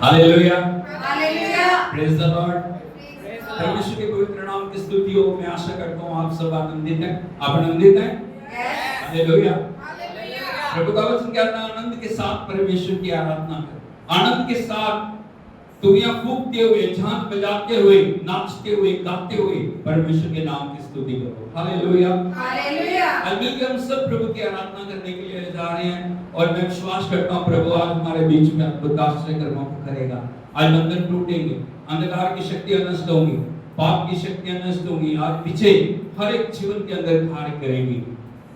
Hallelujah, hallelujah, praise the Lord. परमेश्वर के पवित्र नाम की स्तुति हो। मैं आशा करता हूँ आप सब आनंदित हैं। आप आनंदित हैं? हालेलुया। प्रभु का वचन कहता है आनंद के साथ परमेश्वर की आराधना करो। आनंद के साथ दुनिया फूंकते हुए, झांझ बजाते हुए, नाचते हुए, गाते हुए परमेश्वर के नाम की स्तुति करो। Hallelujah, hallelujah. आज मिलकर हम सब प्रभु की आराधना करने के लिए जा रहे हैं और मैं विश्वास करता हूँ प्रभु आज हमारे बीच में अद्भुत आश्चर्य कर्मों को करेगा। आज बंधन टूटेंगे, अंधकार की शक्तियां नष्ट होंगी, पाप की शक्तियां नष्ट होंगी। आज पीछे हर एक जीवन के अंदर कार्य करेंगी।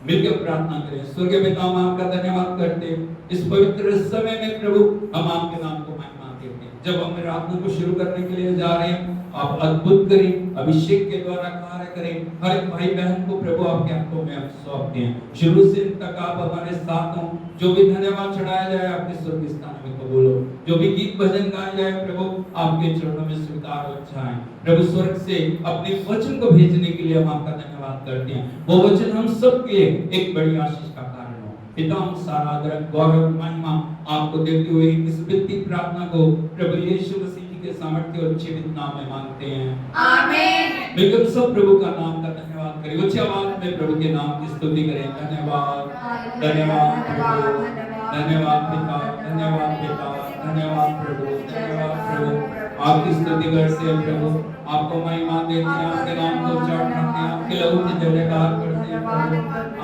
मिलकर प्रार्थना करें। स्वर्गीय पिता, हम आपका धन्यवाद करते हैं इस पवित्र समय में प्रभु हम आपके नाम को महिमा देते हैं। जब हम प्रार्थना को शुरू करने के लिए जा रहे हैं, आप अद्भुत करें, अभिषेक के द्वारा कार्य करें। हर एक भाई बहन को प्रभु आपके हाथों में हम सौंपते हैं। शुरू से अंत तक आप हमारे साथ हो। जो भी धन्यवाद चढ़ाया जाए आपके स्वर्गीय स्थान में कबूल हो। जो भी गीत भजन गाया जाए प्रभु आपके चरणों में स्वीकार हो जाए। प्रभु स्वर्ग से अपने वचन को भेजने के लिए हम आपका धन्यवाद करते हैं। वो वचन हम सब के लिए एक बड़ी आशीष का कारण हो। पिता, हम सारा आदर गौरव महिमा आपको देते हुए इस विनती प्रार्थना को प्रभु यीशु मसीह के सामर्थ्य और जीवित नाम में मांगते हैं, आमीन। मिलकर सब प्रभु का नाम का धन्यवाद करें। उच्च आवाज में प्रभु के नाम की स्तुति करें। धन्यवाद, धन्यवाद प्रभु, धन्यवाद पिता, धन्यवाद पिता, धन्यवाद प्रभु, धन्यवाद प्रभु। आपकी स्तुति करते हैं प्रभु, आपको महिमा देते हैं, आपके नाम को चढ़ाते हैं, आपके लहू की जयकार करते हैं प्रभु।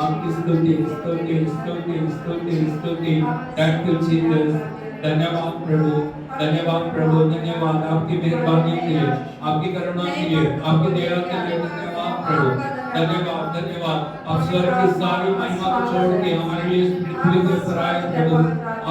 आपकी स्तुति स्तुति स्तुति स्तुति स्तुति। Thank you Jesus. धन्यवाद प्रभु, धन्यवाद प्रभु, धन्यवाद आपकी मेहरबानी के लिए, आपकी करुणा के लिए, आपकी दया के लिए। धन्यवाद प्रभु, धन्यवाद धन्यवाद। आप स्वर्ग की सारी महिमा को छोड़ के हमारे लिए इस पृथ्वी के ऊपर आए प्रभु।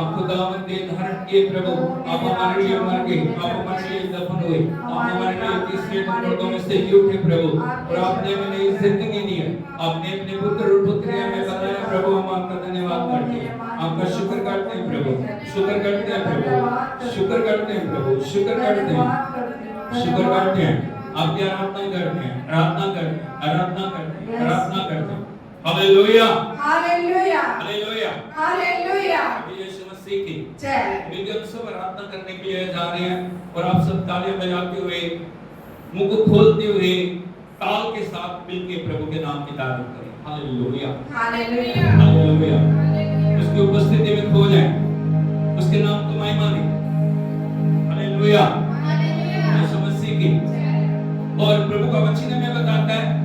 आप खुदावंद दे धारण किए प्रभु। आप हमारे लिए मर गए, आप हमारे लिए दफन हुए, आप हमारे लिए तीसरे दिन मुर्दों में से जी उठे प्रभु। और आपने हमें नई जिंदगी दी है। आपने अपने पुत्र और पुत्रियां में बताया प्रभु। हम आपका धन्यवाद करते हैं, आपका शुक्र करते हैं प्रभु, शुक्र करते हैं प्रभु, शुक्र करते हैं प्रभु, शुक्र करते हैं, शुक्र करते हैं। आपकी आराधना करते हैं, आराधना करते हैं, आराधना करते हैं, आराधना करते हैं। Hallelujah, hallelujah, hallelujah, hallelujah. यीशु मसीह की जय। मिलकर सब आराधना करने के लिए जा रहे हैं और आप सब तालियां बजाते हुए, मुंह को खोलते हुए, ताल के साथ मिलकर प्रभु के नाम की तारीफ करें। Hallelujah, hallelujah, hallelujah. उसकी उपस्थिति में खो जाएं, उसके नाम को महिमा दें। Hallelujah, hallelujah. यीशु मसीह की। और प्रभु का वचन हमें बताता है,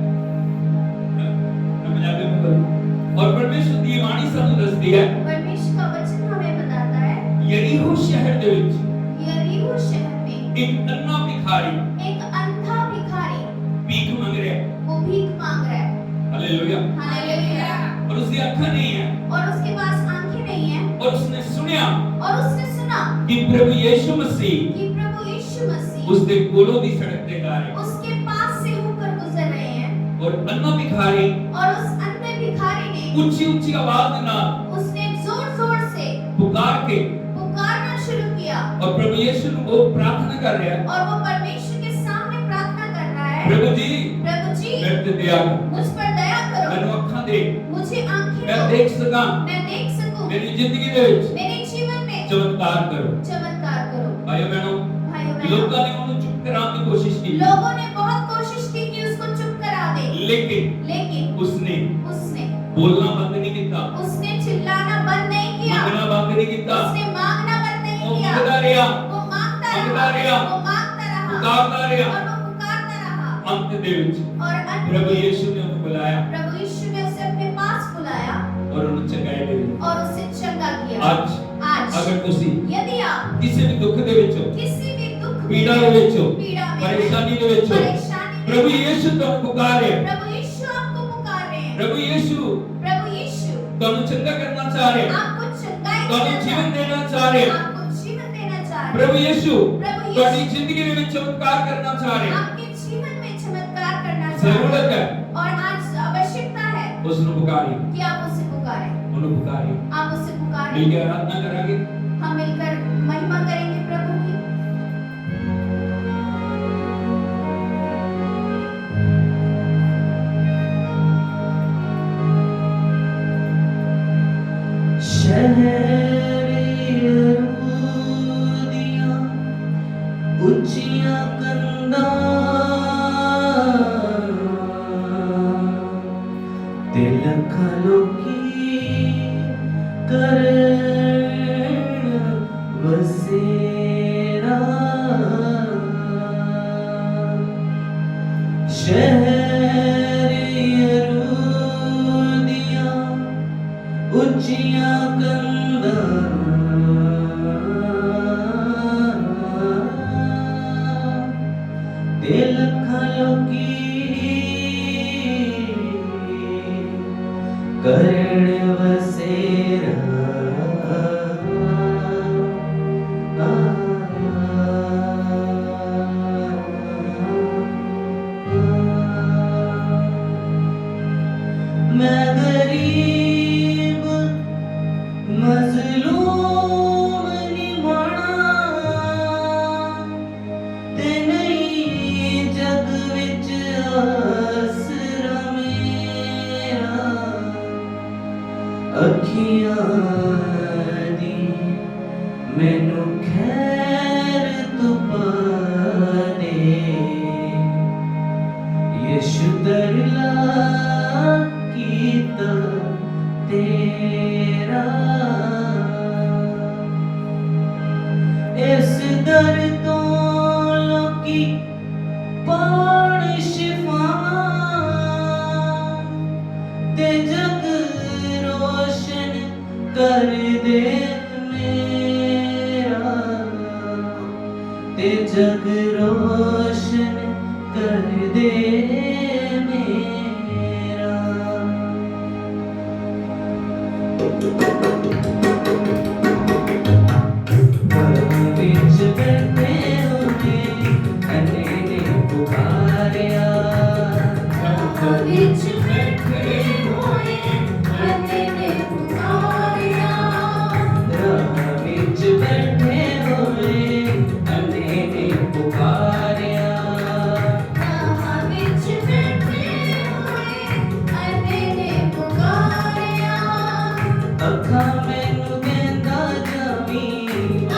और परमेश्वर दी बाणी ਸਾਨੂੰ ਦੱਸਦੀ ਹੈ, परमेश्वर का वचन हमें बताता है, यरीहो शहर ਦੇ ਵਿੱਚ यरीहो शहर में एक अन्ना भिखारी एक अंधा भिखारी भीख मांग रहा है। वो भीख मांग रहा है। हालेलुया। हालेलुया। और उसकी आंखें नहीं है और उसके पास आंखें नहीं है और उसने सुना और उसने सुना कि प्रभु यीशु मसीह कि प्रभु यीशु मसीह उसके कोलों दी सड़क पे जा रहे हैं। उसके पास से होकर गुजर रहे हैं। और अन्ना भिखारी और उस अंधे भिखारी ने ऊंची ऊंची आवाज ना उसने जोर जोर से पुकार के पुकारना शुरू किया और प्रभु यीशु को प्रार्थना कर रहा है। और वो परमेश्वर के सामने प्रार्थना कर रहा है, प्रभु जी प्रभु जी मेरे पे दया करो, मुझ पर दया करो, मैंने अखां दे, मुझे आंखें मैं दो, देख सका, मैं देख सकूं, मेरी जिंदगी दे विच मेरे जीवन में चमत्कार करो। चमत्कार करो। भाइयों बहनों, भाइयों बहनों, लोगों ने उन्हें चुप कराने की कोशिश की, लोगों ने बहुत कोशिश की कि उसको चुप करा दे, लेकिन उसने उसने बोलना बंद नहीं किया, उसने चिल्लाना बंद नहीं किया, मांगना बंद नहीं किया, उसने मांगना बंद नहीं वो किया, मांगता रहा, वो मांगता मांगता रहा, रहा, वो मांगता रहा, पुकारता रहा। और वो पुकारता रहा। अंत दे विच और अंत प्रभु में यीशु ने उन्हें बुलाया प्रभु यीशु ने उसे अपने पास बुलाया और उन्हें चंगाई दे दी। और उसे चंगा किया। आज अगर तुसी यदि आप किसी भी दुख दे विच हो, किसी भी दुख में, पीड़ा दे विच हो, पीड़ा में, परेशानी दे विच हो, परेशानी में, प्रभु यीशु तुहानू पुकारे, प्रभु यीशु आपको पुकार रहे हैं, प्रभु यीशु तुहानू चंगा करना चाह रहे हैं, आपको चंगाई तुहानू देना जीवन चाह देना चाह रहे हैं। आपको जीवन देना चाह रहे हैं। प्रभु यीशु प्रभु तुम्हारी यीशु जिंदगी में चमत्कार करना चाह रहे हैं। आपके जीवन में चमत्कार करना चाह रहे जरूरत है हैं। और आज आवश्यकता है उसने पुकारी, कि आप उसे पुकारें, उन्हें पुकारी। आप उसे पुकारें। मिलकर आराधना करेंगे, हम मिलकर महिमा करेंगे प्रभु की। शहर यहूदिया ਉੱਚੀਆਂ ਕੰਧਾਂ ਤੇ ਲੱਖਾਂ ਲੋਕੀ ਕਰਨ ਵਸੇਰਾ ਸ਼ਹਿਰ ਯਰੂਦੀਆਂ ਉੱਚੀਆਂ ਕੰਧਾਂ ਤੇ ਲੱਖਾਂ ਲੋਕੀ ਕਰਨ ਵਸੇਰਾ मैं गरीब मजलूम निमाणा ते नहीं जग विच आसरा मेरा अखियां दी मैनू खैर तू पा दे यीशु दरला कीता तेरा इस दर तो लोकी पाण शिफावां ते जग रोशन कर दे मेरा ते जग रोशन कर दे मेरा विच बैठे होके अने पुकारिया विच बैठे होए अने ने पुकारिया विच बैठे होए अने पुकारिया विच बैठे होए अने ने पुकारिया अखा मैनू देंदा जावी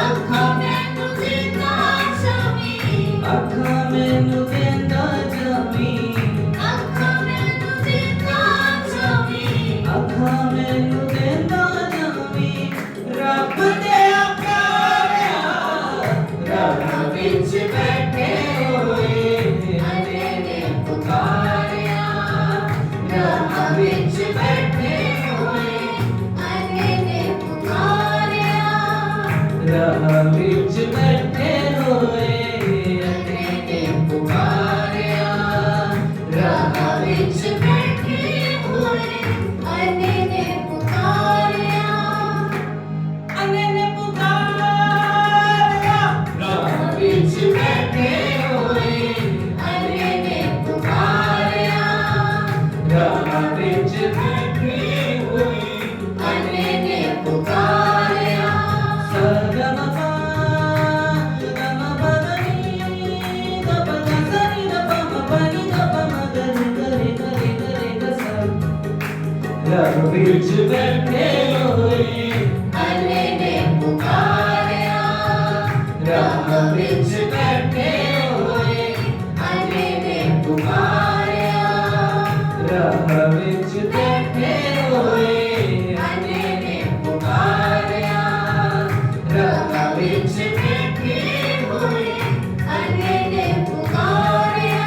अखा मैनू देंदा जावी अखा मैनू देंदा जावी अखा मैनू देंदा जावी अखा मैनू देंदा जावी रब दे प्यारिया रब विच बैठे होए अने ने पुकारिया रब विच बैठे होए अने ने पुकारिया रब विच बैठे होए अने ने पुकारिया रब विच बैठे होए अने ने पुकारिया अने ने पुकारिया रब विच बैठे होए अने ने पुकारिया रब विच बैठे होए अने ने पुकारिया सगम गम बदनी गप गसरी गप मपनी गप मगरी गरे गरे गरे गसर रब विच बैठे होए अने ने पुकारिया रब विच बैठे होए अने ने पुकारिया रब विच बैठे होए अने ने पुकारिया रब विच बैठे होए अने ने पुकारिया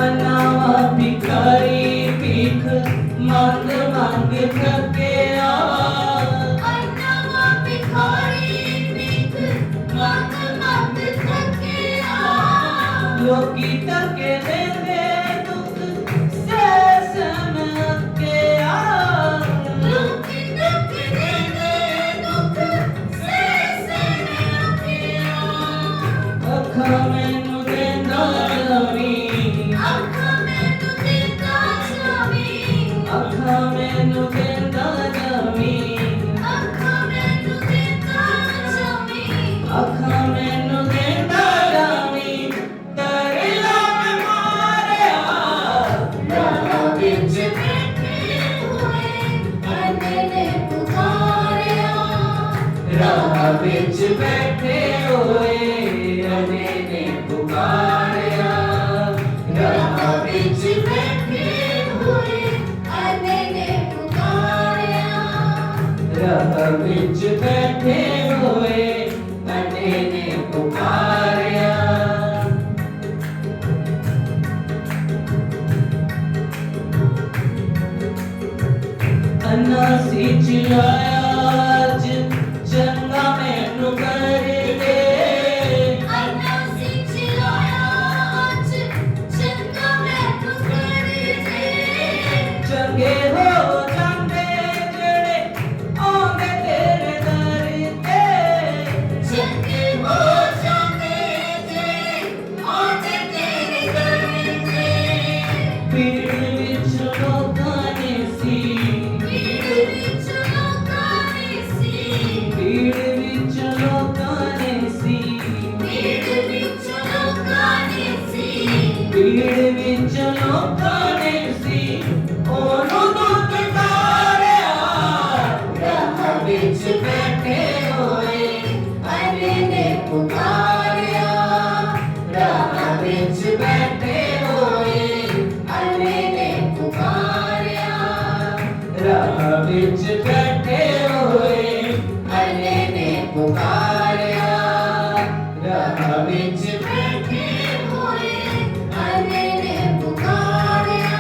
अनावा भिखारी भीख मांग मांग थकिया अन्नवा भिखारी भीख मांग मांग थकिया लोकी तके देंदे दुख से समकिया लोकी दुख देने दुख से अकिया अखा मैनू देंदा जावी अखा मैनू देंदा जावी अखा मैनू देंदा जावी अखा मैनू देंदा जावी अखा मैनू देंदा जावी तरला मैं मारिया रब विच बैठे होए ਵਿੱਚ ਬੈਠੇ ਹੋਏ ਅਨੇ ਨੇ ਪੁਕਾਰਿਆ ਰਾਹ ਵਿੱਚ ਬੈਠੇ ਹੋਏ ਅਨੇ ਨੇ ਪੁਕਾਰਿਆ ਰਾਹ ਵਿੱਚ ਬੈਠੇ ਹੋਏ ਅਨੇ ਨੇ ਪੁਕਾਰਿਆ अन्ना सी चिल्लाया आज चंगा मैनू कर दे ਅੰਨਾ ਸੀ ਚਿਲਾਇਆ ਅੱਜ ਚੰਗਾ ਮੈਨੂੰ ਕਰ ਦੇ चंगे हो जांदे जेड़े आंदे तेरे दर ते ਚੰਗੇ ਹੋ ਜਾਂਦੇ ਜਿਹੜੇ ਆਉਂਦੇ ਤੇਰੇ ਦਰ ਤੇ भीड़ विच लोकां ने सी ਭੀੜ ਵਿੱਚ ਲੋਕਾਂ ਨੇ ਸੀ भीड़ विच लोकां ने सी ਭੀੜ ਵਿੱਚ ਲੋਕਾਂ ਨੇ ਸੀ भीड़ विच लोकां ने सी ओनू दुख तारिया राह विच बैठे होए ਅਨੇ ਨੇ ਪੁਕਾਰਿਆ राह विच बैठे होए ਅਨੇ ਨੇ ਪੁਕਾਰਿਆ राह विच बैठे होए ਅਨੇ ਨੇ पुकारिया राह विच ਬੈਠੇ ਹੋਏ ਅਨੇ ਨੇ ਪੁਕਾਰਿਆ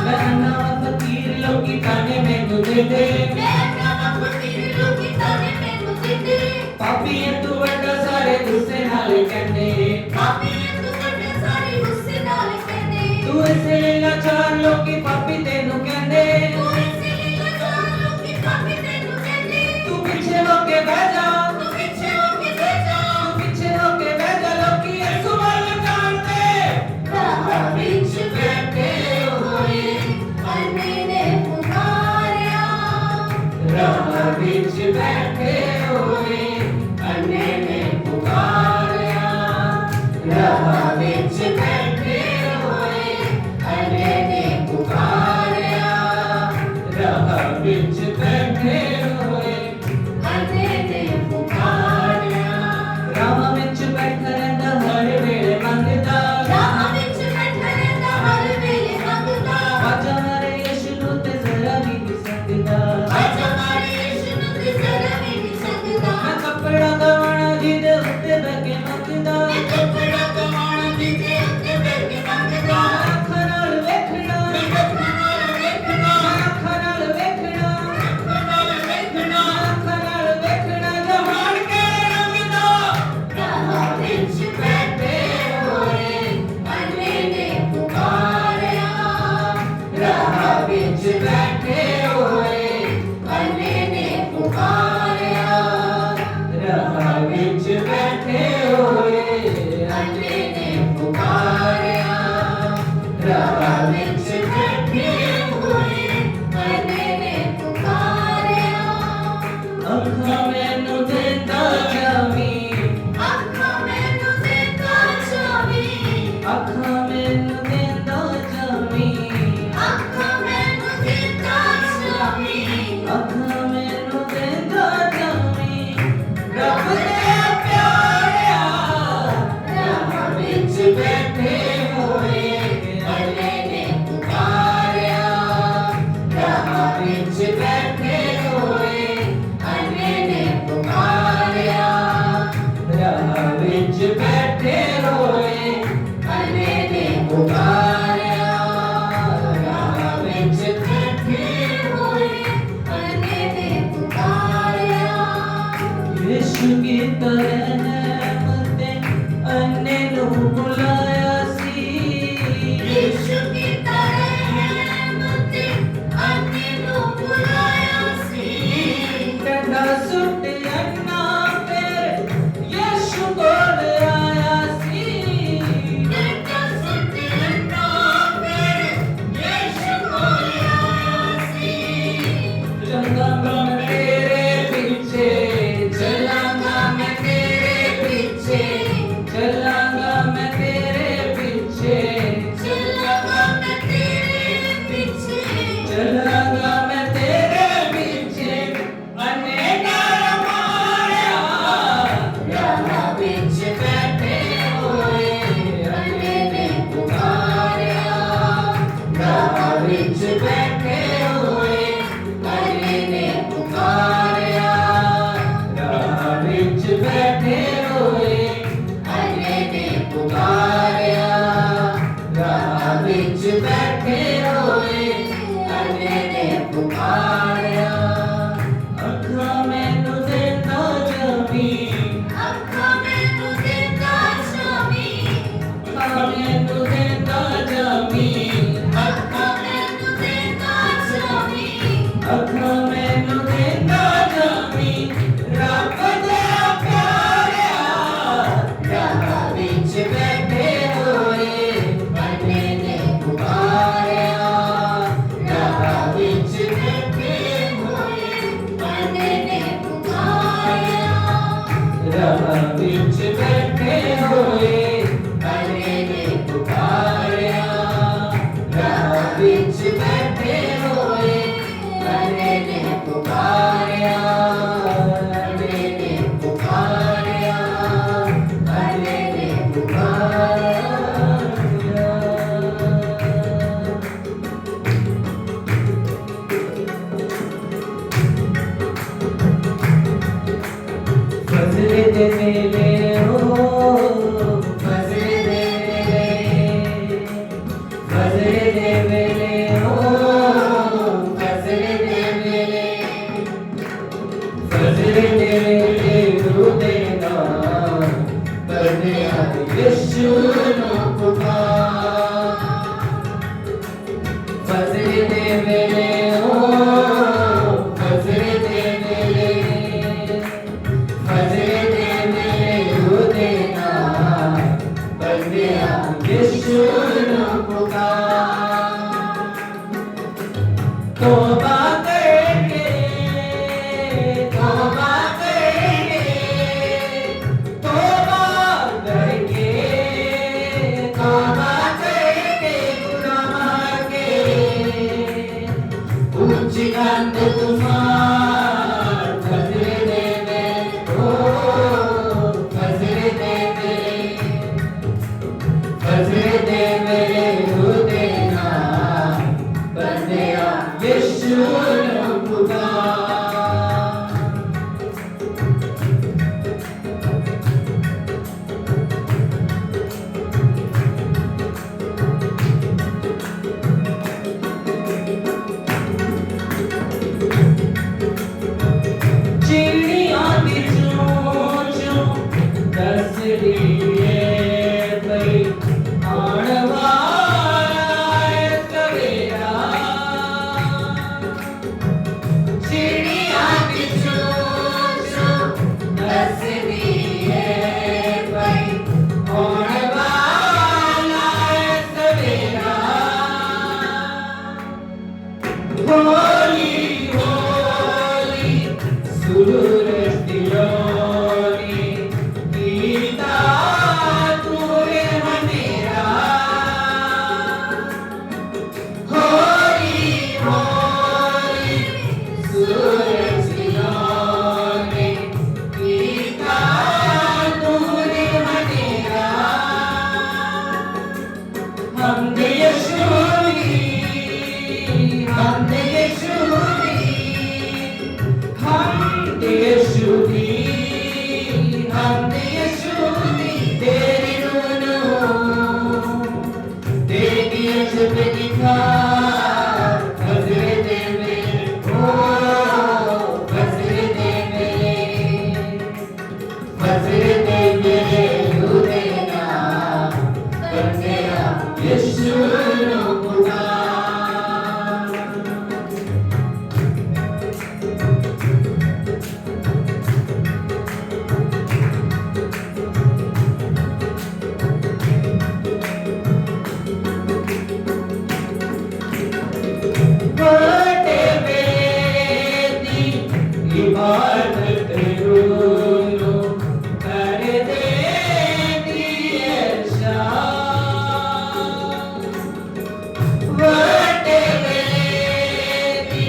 मैं ना फकीर लोकी ताने मैनू देते ਮੈਂ ਕਹਾਂ ਫਕੀਰ ਲੋਕੀ ਤਾਨੇ ਮੈਨੂੰ ਦਿੰਦੇ पापी तू वड्डा सारे गुस्से नाल कहंदे ਪਾਪੀ ਤੂੰ ਵੱਡੇ ਸਾਰੇ ਗੁੱਸੇ ਨਾਲ ਕਹਿੰਦੇ तू ऐसे लाचार लोकी पापी तेनू कहंदे ਤੂੰ ਇਸੇ ਲਈ ਲਾਚਾਰ ਲੋਕੀ ਪਾਪੀ ਤੈਨੂੰ ਕਹਿੰਦੇ तू पीछे होके बह जा ਤੂੰ ਪਿੱਛੇ ਹੋ ਕੇ ਬਹਿ ਜਾ तू पीछे होके बह जा लोकी यसु वाल जानते ਰਾਹ ਵਿੱਚ ਬੈਠੇ ਹੋਏ ਅਨੇ ਨੇ ਪੁਕਾਰਿਆ राह विच बैठे होए अन्ने ने पुकारिया राह विच बैठे होए अन्ने ने पुकारिया राह विच बैठे होए ਅਨੇ ਨੇ ਪੁਕਾਰਿਆ राह विच बैठा रहिंदा हर वेले मंगदा ਰਾਹ ਵਿੱਚ ਬੈਠਾ ਰਹਿੰਦਾ ਹਰ ਵੇਲੇ ਮੰਗਦਾ आजा मारे यीशु नू ते जरा भी नहीं सकदा ਅੱਜ ਮਾਰੇ ਯਿਸੂ ਨੂੰ ਤੇ ਜ਼ਰਾ ਵੀ ਨਹੀਂ ਸਕਦਾ मैं कपड़ा गवाना जिदे उत्ते बैठ के मंगदा ਮੈਂ ਕੱਪੜਾ ਕਮਾਉਣਾ ਜਿਹਦੇ ਉੱਤੇ ਬੈਠ ਕੇ ਮੰਗਦਾ ਅੱਖਾਂ ਨਾਲ ਵੇਖਣਾ ਮੈਂ ਅੱਖਾਂ ਨਾਲ ਵੇਖਣਾ ਅੱਖਾਂ ਨਾਲ ਵੇਖਣਾ ਅੱਖਾਂ ਨਾਲ ਵੇਖਣਾ ਅੱਖਾਂ ਨਾਲ ਵੇਖਣਾ ਜਹਾਨ ਕੇ ਰੰਗ ਦਾ ਰਾਹ ਵਿੱਚ ਬੈਠੇ ਹੋਏ ਅਨੇ ਨੇ ਪੁਕਾਰਿਆ ਰਾਹ ਵਿੱਚ ਬੈਠੇ ਹੋਏ ਅਨੇ ਨੇ ਪੁਕਾਰਿਆ ਰਾਹ ਵਿੱਚ ਬੈਠੇ ਹੋਏ ਅਨੇ ਨੇ ਪੁਕਾਰਿਆ ਰਾਹ ਵਿੱਚ ਬੈਠੇ ਹੋਏ ਅਨੇ ਨੇ ਪੁਕਾਰਿਆ ਅੱਖਾਂ ਮੈਨੂੰ ਦੇਂਦਾ ਜਾਵੀ ਅੱਖਾਂ ਮੈਨੂੰ ਦੇਖਾ ਜਾਵੀ ਅੱਖਾਂ ਮੈਨੂੰ ਦੇਂਦਾ ਜਾਵੀ ਅੱਖਾਂ ਮੈਨੂੰ ਦੇਖਾ ਜਾਵੀ ਅੱਖਾਂ ਮੈਨੂੰ ਦੇਂਦਾ ਜਾਵੀ ਰੱਬ ਦੇ ਪਿਆਰਿਆ ਰਾਹ ਵਿੱਚ ਬੈਠੇ ਹੋਏ ਅਨੇ ਨੇ ਪੁਕਾਰਿਆ ਰਾਹ ਵਿੱਚ ਬੈਠੇ ਹੋਏ ਅਨੇ ਨੇ ਪੁਕਾਰਿਆ ਰਾਹ ਵਿੱਚ ਬੈਠੇ ਹੋਏ ਅਨੇ ਨੇ ਪੁਕਾਰਿਆ ਰਾਹ ਵਿੱਚ ਬੈਠੇ ਹੋਏ ਅਨੇ ਨੇ ਪੁਕਾਰਿਆ ਯਿਸੂ ਕੀ ਤਰ੍ਹਾਂ ਮਤੇ ਅੰਨੇ ਨੂੰ ਬੁਲਾਇਆ ਸੀ ਯਿਸੂ ਕੀ ਤਰ੍ਹਾਂ ਮਤੇ ਅਨੇ ਨੂੰ ਬੁਲਾਇਆ पुकारिया अखा मैनू देता जमी ਅੱਖਾਂ ਮੈਨੂੰ ਦਿੱਤਾ ਸ਼ਾਮੀ अखा मैनू देता जमी ਅੱਖਾਂ ਮੈਨੂੰ ਦਿੱਤਾ ਸ਼ਾਮੀ अखा मैनू देता जमी रब तेरा प्यारिया राह विच बैठे होए बने ने पुकारिया राह विच बैठे होए ਬੰਦੇ ਨੇ ਪੁਕਾਰਿਆ राह विच बैठे होए बने ने पुकारिया राह विच बैठे होए बने ने पुकारिया बने ने पुकारिया बने ने पुकारिया फजले दे मेले हो फजले दे मेले फजले दे मेले हो फजले दे मेले फजले दे मेले रू देना बने यीशु नु पुकार फजले दे मेले हो फजले दे मेले फजले दे मेले रू देना बने यीशु नु पुकार तौबा करके तौबा करके तौबा करके तौबा करके गुनाह के ऊंची कंध तुम्हार फजले दे मेले ओ फजले दे मेले फजले दे मेले रू देना बने यीशु नु पुकार चिड़ियां दी चों चों दसदी ऐ पई आण वाला ऐ सवेरा चिड़ियां दी चों चों दसदी ऐ पई आण वाला ऐ सवेरा होली होली सूरज दियोनी गीता तूरे मनेरा होली होली सूरज दियोनी गीता तूरे मनेरा हमद यशूरी हमद यशूरी हमद यशूरी हमद यशूरी तेरी नूनू तेरी अजब निखार फजले दे मेले ओ फजले दे मेले फजले दे मेले रू देना बने यीशु नु पुकार बड़े बेदी इबादत रूनो कर दे दिए शाम बड़े बेदी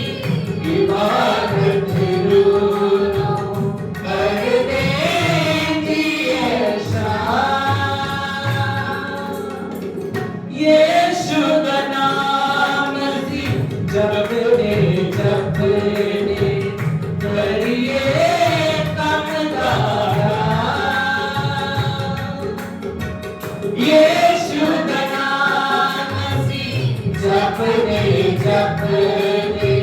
इबादत रूनो कर दे दिए शाम यीशु दा नाम सी जपने जपने करिए कम दारा यीशु दा नाम सी जपने जपने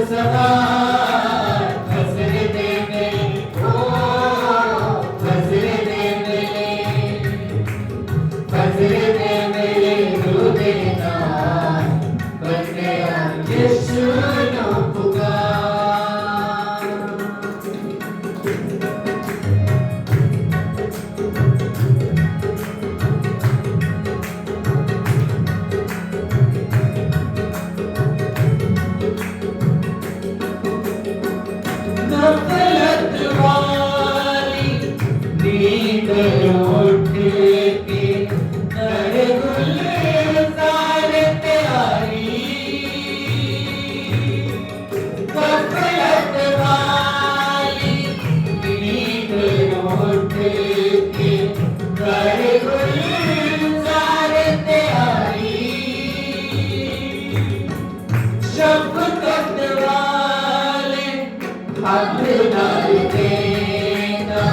सवार फसरे दे मेरे ओ फसरे दे मेरे रो देना बंदे यीशु नो पुकार नफरत वाली नींद उठ के नए गुलजार प्यारी नफरत वाली नींद उठ के नए गुलजार प्यारी शफकत वाले हाथ डाल देना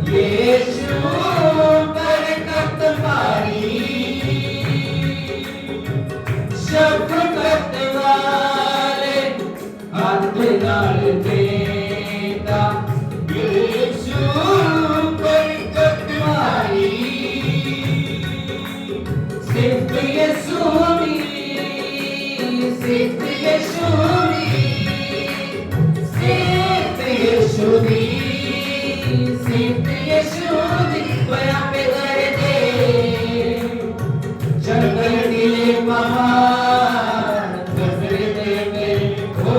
यीशु बरकत पारी शफकत वाले हाथ डाल देना यीशु बरकत पारी सिर्फ यीशु ही सिर्फ यीशु ही सिर्फ यीशु ही सिर्फ यीशु ही बया पे कर दे जंगल नीले पहाड़ फसरे दे मेरे ओ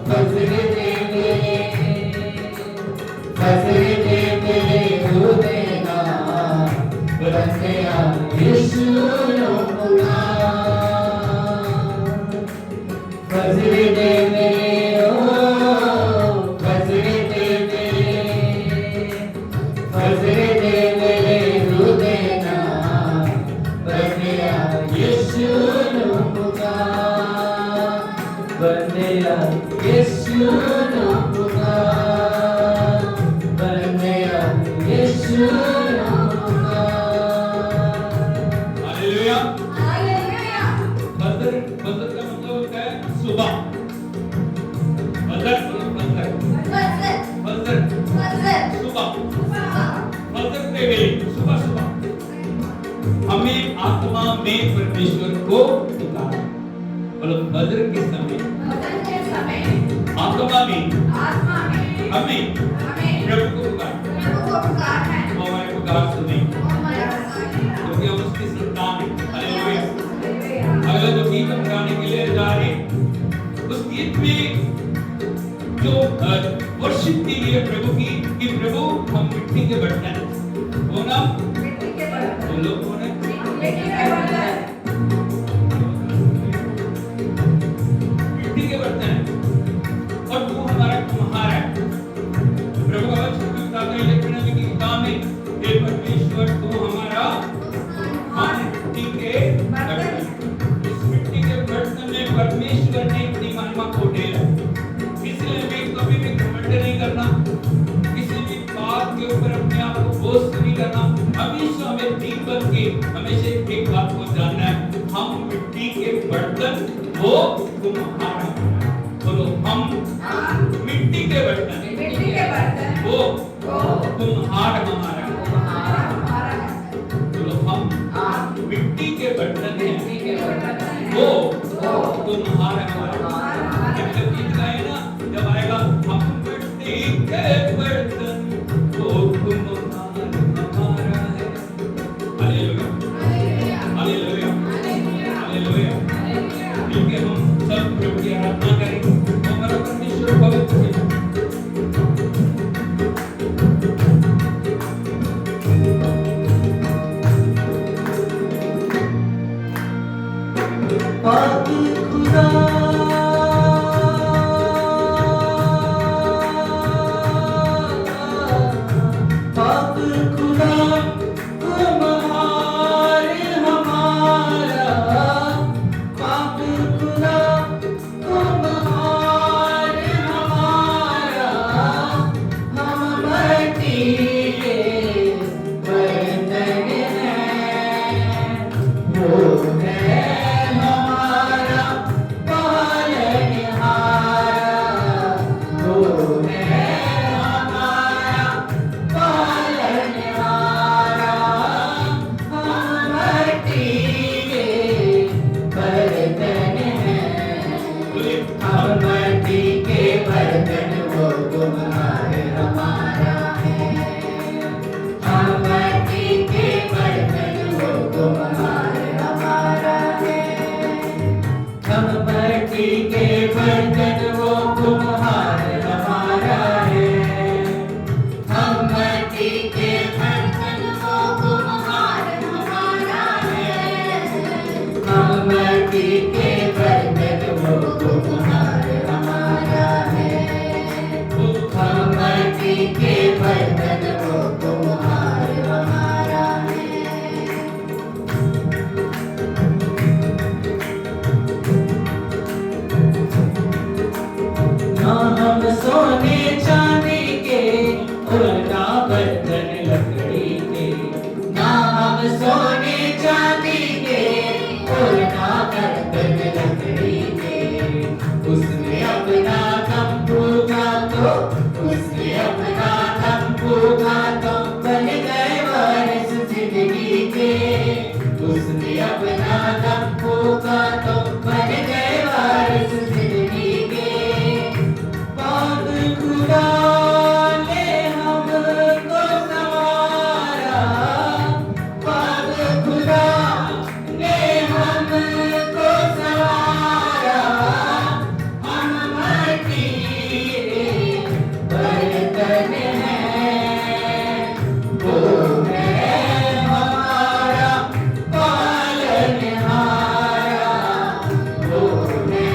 फसरे दे मेरे रो देना बंदे यीशु नो पुकार फसरे दे मेरे ओ फसरे दे मेरे रो देना बंदे यीशु नो पुकार बंदे यीशु नो पुकार बंदे यीशु नो पुकार हालेलुया। हालेलुया। फजर फजर का मतलब होता है सुबह। फजर फजर फजर फजर सुबह फजर के वेले सुबह सुबह हमें आत्मा में परमेश्वर को पुकारा। बोलो फजर के समय भजन के समय आत्मा में आत्मा में हमें हमें प्रभु को पुकारा। प्रभु को पुकार है वो हमारे पुकार सुने हमारा क्योंकि हम उसकी संतान हैं। हालेलुया। हालेलुया। अगला जो गीत हम गाने के लिए जा रहे हैं उस गीत में जो वर्शिप की गई है प्रभु की कि प्रभु हम मिट्टी के बर्तन हैं। वो ना मिट्टी के बर्तन वो लोग कौन है? मिट्टी के बर्तन मिट्टी के बर्तन हैं और वो हमारा कुम्हार है। प्रभु का वचन बताता है लेखन की किताब में हे परमेश्वर तू हमारा मिट्टी के बर्तन। इस मिट्टी के बर्तन में परमेश्वर ने अपनी महिमा को ढेरा। इसलिए हमें कभी भी घमंड नहीं करना, किसी भी बात के ऊपर अपने आप को बोझ नहीं करना। हमेशा हमें ठीक बन के हमेशा एक बात को जानना है, हम मिट्टी के बर्तन वो कुम्हार हैं। बोलो हम मिट्टी के बर्तन मिट्टी के बर्तन वो कुम्हार हमारा। हमारा है बोलो हम मिट्टी के बर्तन हैं मिट्टी के बर्तन वो कुम्हार हमारा। जब गीत गाए ना जब आएगा हम मिट्टी के बर्तन वो कुम्हार हमारा है। Hallelujah hallelujah hallelujah. क्योंकि हम सब प्रभु की आराधना करें हमारा परमेश्वर पवित्र है। पाक खुदा हम सोने चांदी के और ना बर्तन लकड़ी के। उसने अपना दम फूका तो उसने अपना दम फूका तो बन गए वारिस जिंदगी के। उसने अपना दम फूका तो बन गए वारिस जिंदगी के। बाद खुदा ने हमको संवारा, बाद खुदा ने हमको संवारा। हम माटी के बर्तन हैं, वो है हमारा पालनहारा। वो है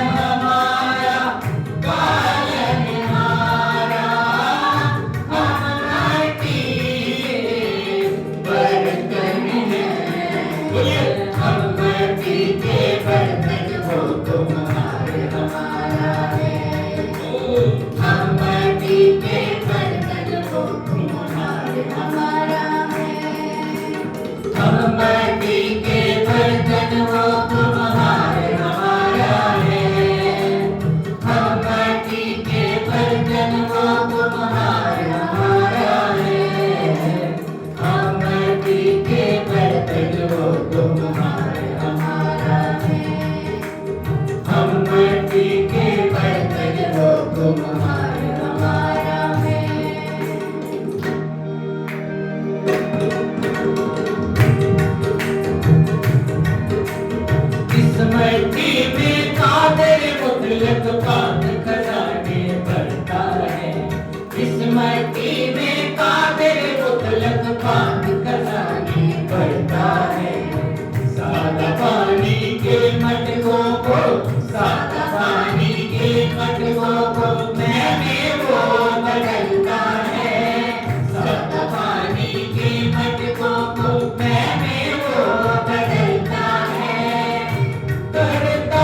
हमारा पालनहारा। हम माटी के बर्तन हैं। बोलिए, हम माटी के बर्तन, वो तुम्हारे हमारा है। हम माटी के बर्तन, वो तुम्हारे हमारा है। हम माटी के बर्तन, वो तुम्हारे हमारा है। हम माटी के बर्तन, वो तुम्हारे हमारा है। हम माटी के बर्तन, वो तुम्हारे हमारा है। हम माटी के बर्तन, वो तुम्हारे हमारा है। इस मट्टी में कादर मुतलक पाक खजाने भरता है। इस मट्टी में कादर मुतलक पाक खजाने भरता है। सादा पानी के मटकों को, सादा पानी के मटकों को मैंने वो बदलता है। सादा पानी के मटकों को मैंने वो बदलता है। करता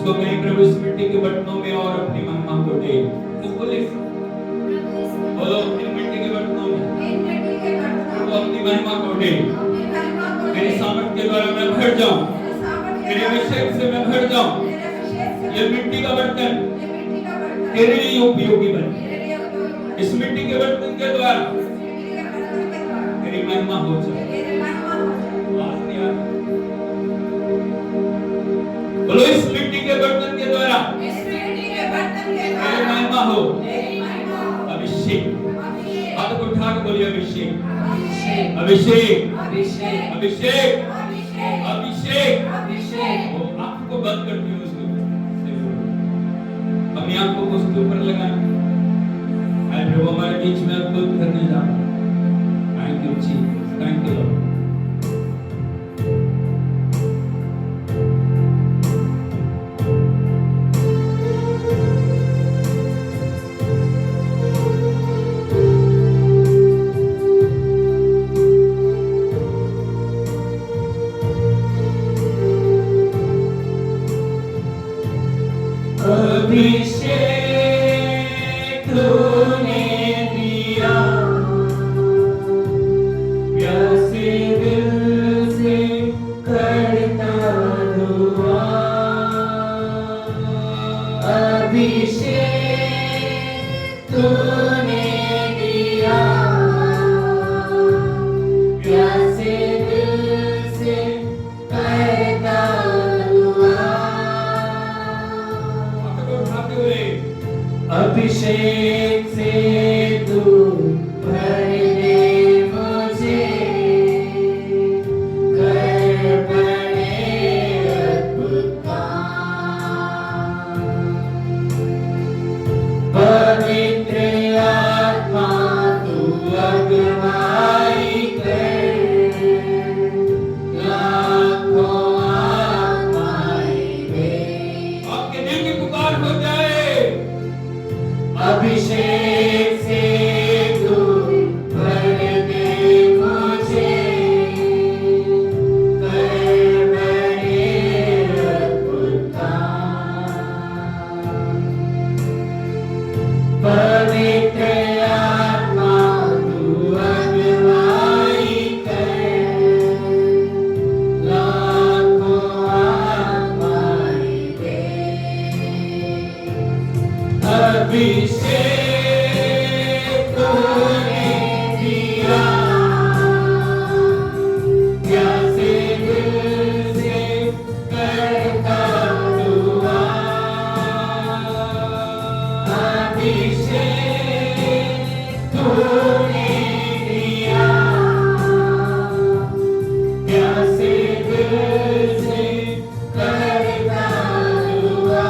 उसको कहीं प्रभु इस मिट्टी के बर्तनों में और अपनी महिमा को दे। बोलो अपनी मिट्टी के बर्तनों में इन मिट्टी के बर्तनों वो अपनी महिमा को दे। अपनी महिमा को मेरी दे। सामर्थ के द्वारा मैं भर जाऊं, मेरे सामर्थ के मेरे द्वारा अभिषेक से मैं भर जाऊं। मेरे अभिषेक से ये मिट्टी का बर्तन ये मिट्टी का बर्तन तेरे लिए उपयोगी बने। मेरे लिए उपयोगी बने। इस मिट्टी के बर्तन के द्वारा इस मिट्टी के बर्तन के द्वारा तेरी महिमा हो जाए। मेरी महिमा हो जाए। आवाज नहीं आ रही? बोलो इस मिट्टी के बर्तन के द्वारा इस मिट्टी के बर्तन के तेरी द्वारा महिमा हो। मेरी महिमा हो। अभिषेक अभिषेक हाथ को उठा के बोलिए अभिषेक अभिषेक अभिषेक अभिषेक अभिषेक अभिषेक अभिषेक। अभिषेक वो आंख को बंद करती हूँ उसको अपनी आंखों को उसके ऊपर लगाना। आज प्रभु हमारे बीच में अद्भुत करने जा रहा है। Thank you Jesus, thank you Lord. अभिषेक तूने दिया, प्यासे दिल से करता दुआ। अभिषेक तूने दिया, प्यासे दिल से करता दुआ। हाथ को उठाते हुए अभिषेक से तू भर दे मुझे, कर बड़े अद्भुत काम। पवित्र आत्मा तू अगुवाई कर, लाखों आत्माएं दे। आपके दिल की पुकार हो जाए। अभिषेक से तू भर दे मुझे, कर बड़े अद्भुत काम। पवित्र आत्मा तू अगुवाई कर, लाखों आत्माएं दे। अभिषेक तूने दिया, प्यासे दिल से करता दुआ। अभिषेक तूने दिया, प्यासे दिल से करता दुआ।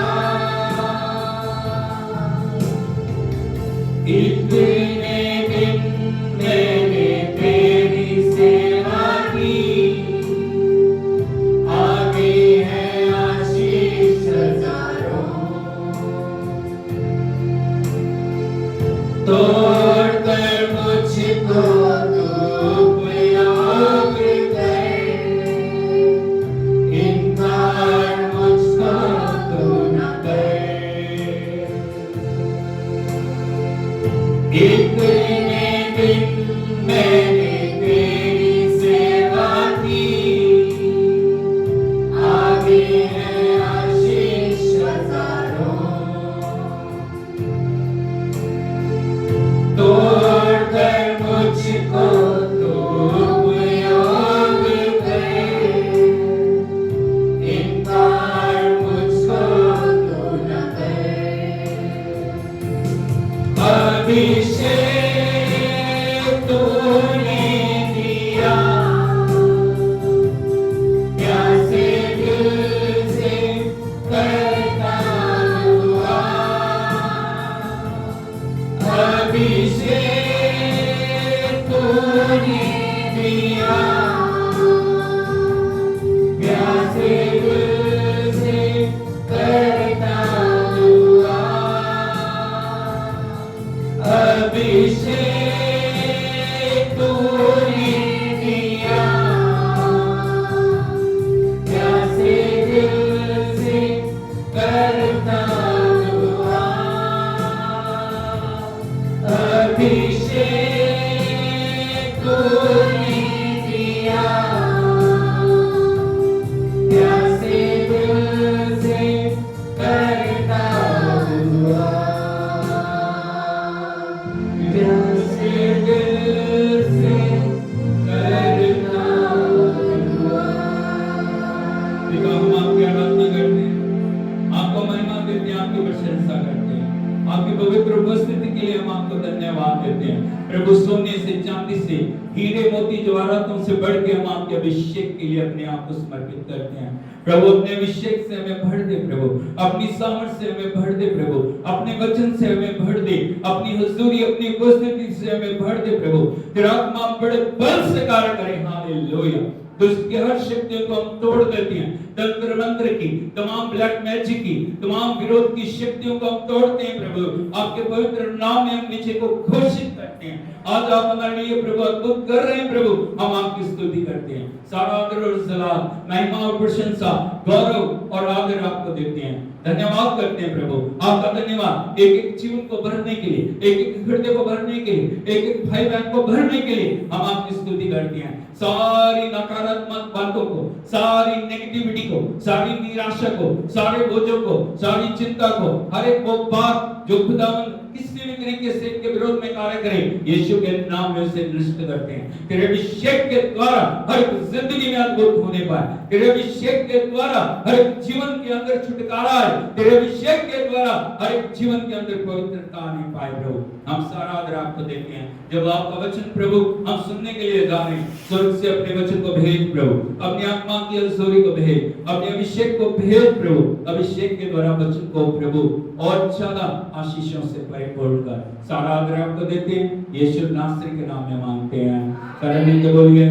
आपकी पवित्र उपस्थिति के लिए हम आपको धन्यवाद देते हैं प्रभु। सोने से, चांदी से, हीरे मोती जवाहरातों से बढ़ के हम आपके अभिषेक के लिए अपने आप को समर्पित करते हैं प्रभु। अपने अभिषेक से हमें भर दे प्रभु, अपनी सामर्थ से हमें भर दे प्रभु, अपने वचन से हमें भर दे, अपनी हुजूरी, अपनी उपस्थिति से हमें भर दे प्रभु। तेरा आत्मा बड़े बल से कार्य करे। हालेलुया। दुष्ट की हर शक्तियों को हम तोड़ देते हैं, तंत्र मंत्र की, तमाम ब्लैक मैजिक की, तमाम विरोध की शक्तियों को हम तोड़ते हैं प्रभु। आपके पवित्र नाम में हम नीचे को घोषित करते हैं। आज आप हमारे लिए प्रभु अद्भुत कर रहे हैं प्रभु, हम आपकी स्तुति करते हैं। सारा आदर और सलाह, महिमा और प्रशंसा, गौरव और आदर आपको देते हैं। धन्यवाद करते हैं प्रभु, आपका धन्यवाद एक एक जीवन को भरने के लिए, एक एक हृदय को भरने के लिए, एक एक भाई बहन को भरने के लिए हम आपकी स्तुति करते हैं। सारी नकारात्मक बातों को, सारी नेगेटिविटी को, सारी निराशा को, सारे बोझों को, सारी चिंता को, हर एक वो बात जो खुदावन किसी भी तरीके से इनके विरोध में कार्य करे, यीशु के नाम में उसे नष्ट करते हैं। तेरे अभिषेक के द्वारा हर एक जिंदगी में अद्भुत होने पाए, तेरे अभिषेक के द्वारा हर एक जीवन के अंदर छुटकारा है, तेरे अभिषेक के द्वारा हर एक जीवन के अंदर पवित्रता आने पाए प्रभु। हम सारा आदर आपको देते हैं। जब आपका वचन प्रभु हम सुनने के लिए जा रहे हैं, स्वर्ग से अपने वचन को भेज प्रभु, अपनी आत्मा की हजूरी को भेज, अपने अभिषेक को भेज प्रभु। अभिषेक के द्वारा वचन को प्रभु और ज्यादा आशीषों से परिपूर्ण कर। सारा आदर आपको देते हैं, यीशु नासरी के नाम में मांगते हैं। सारे मिलकर बोलिए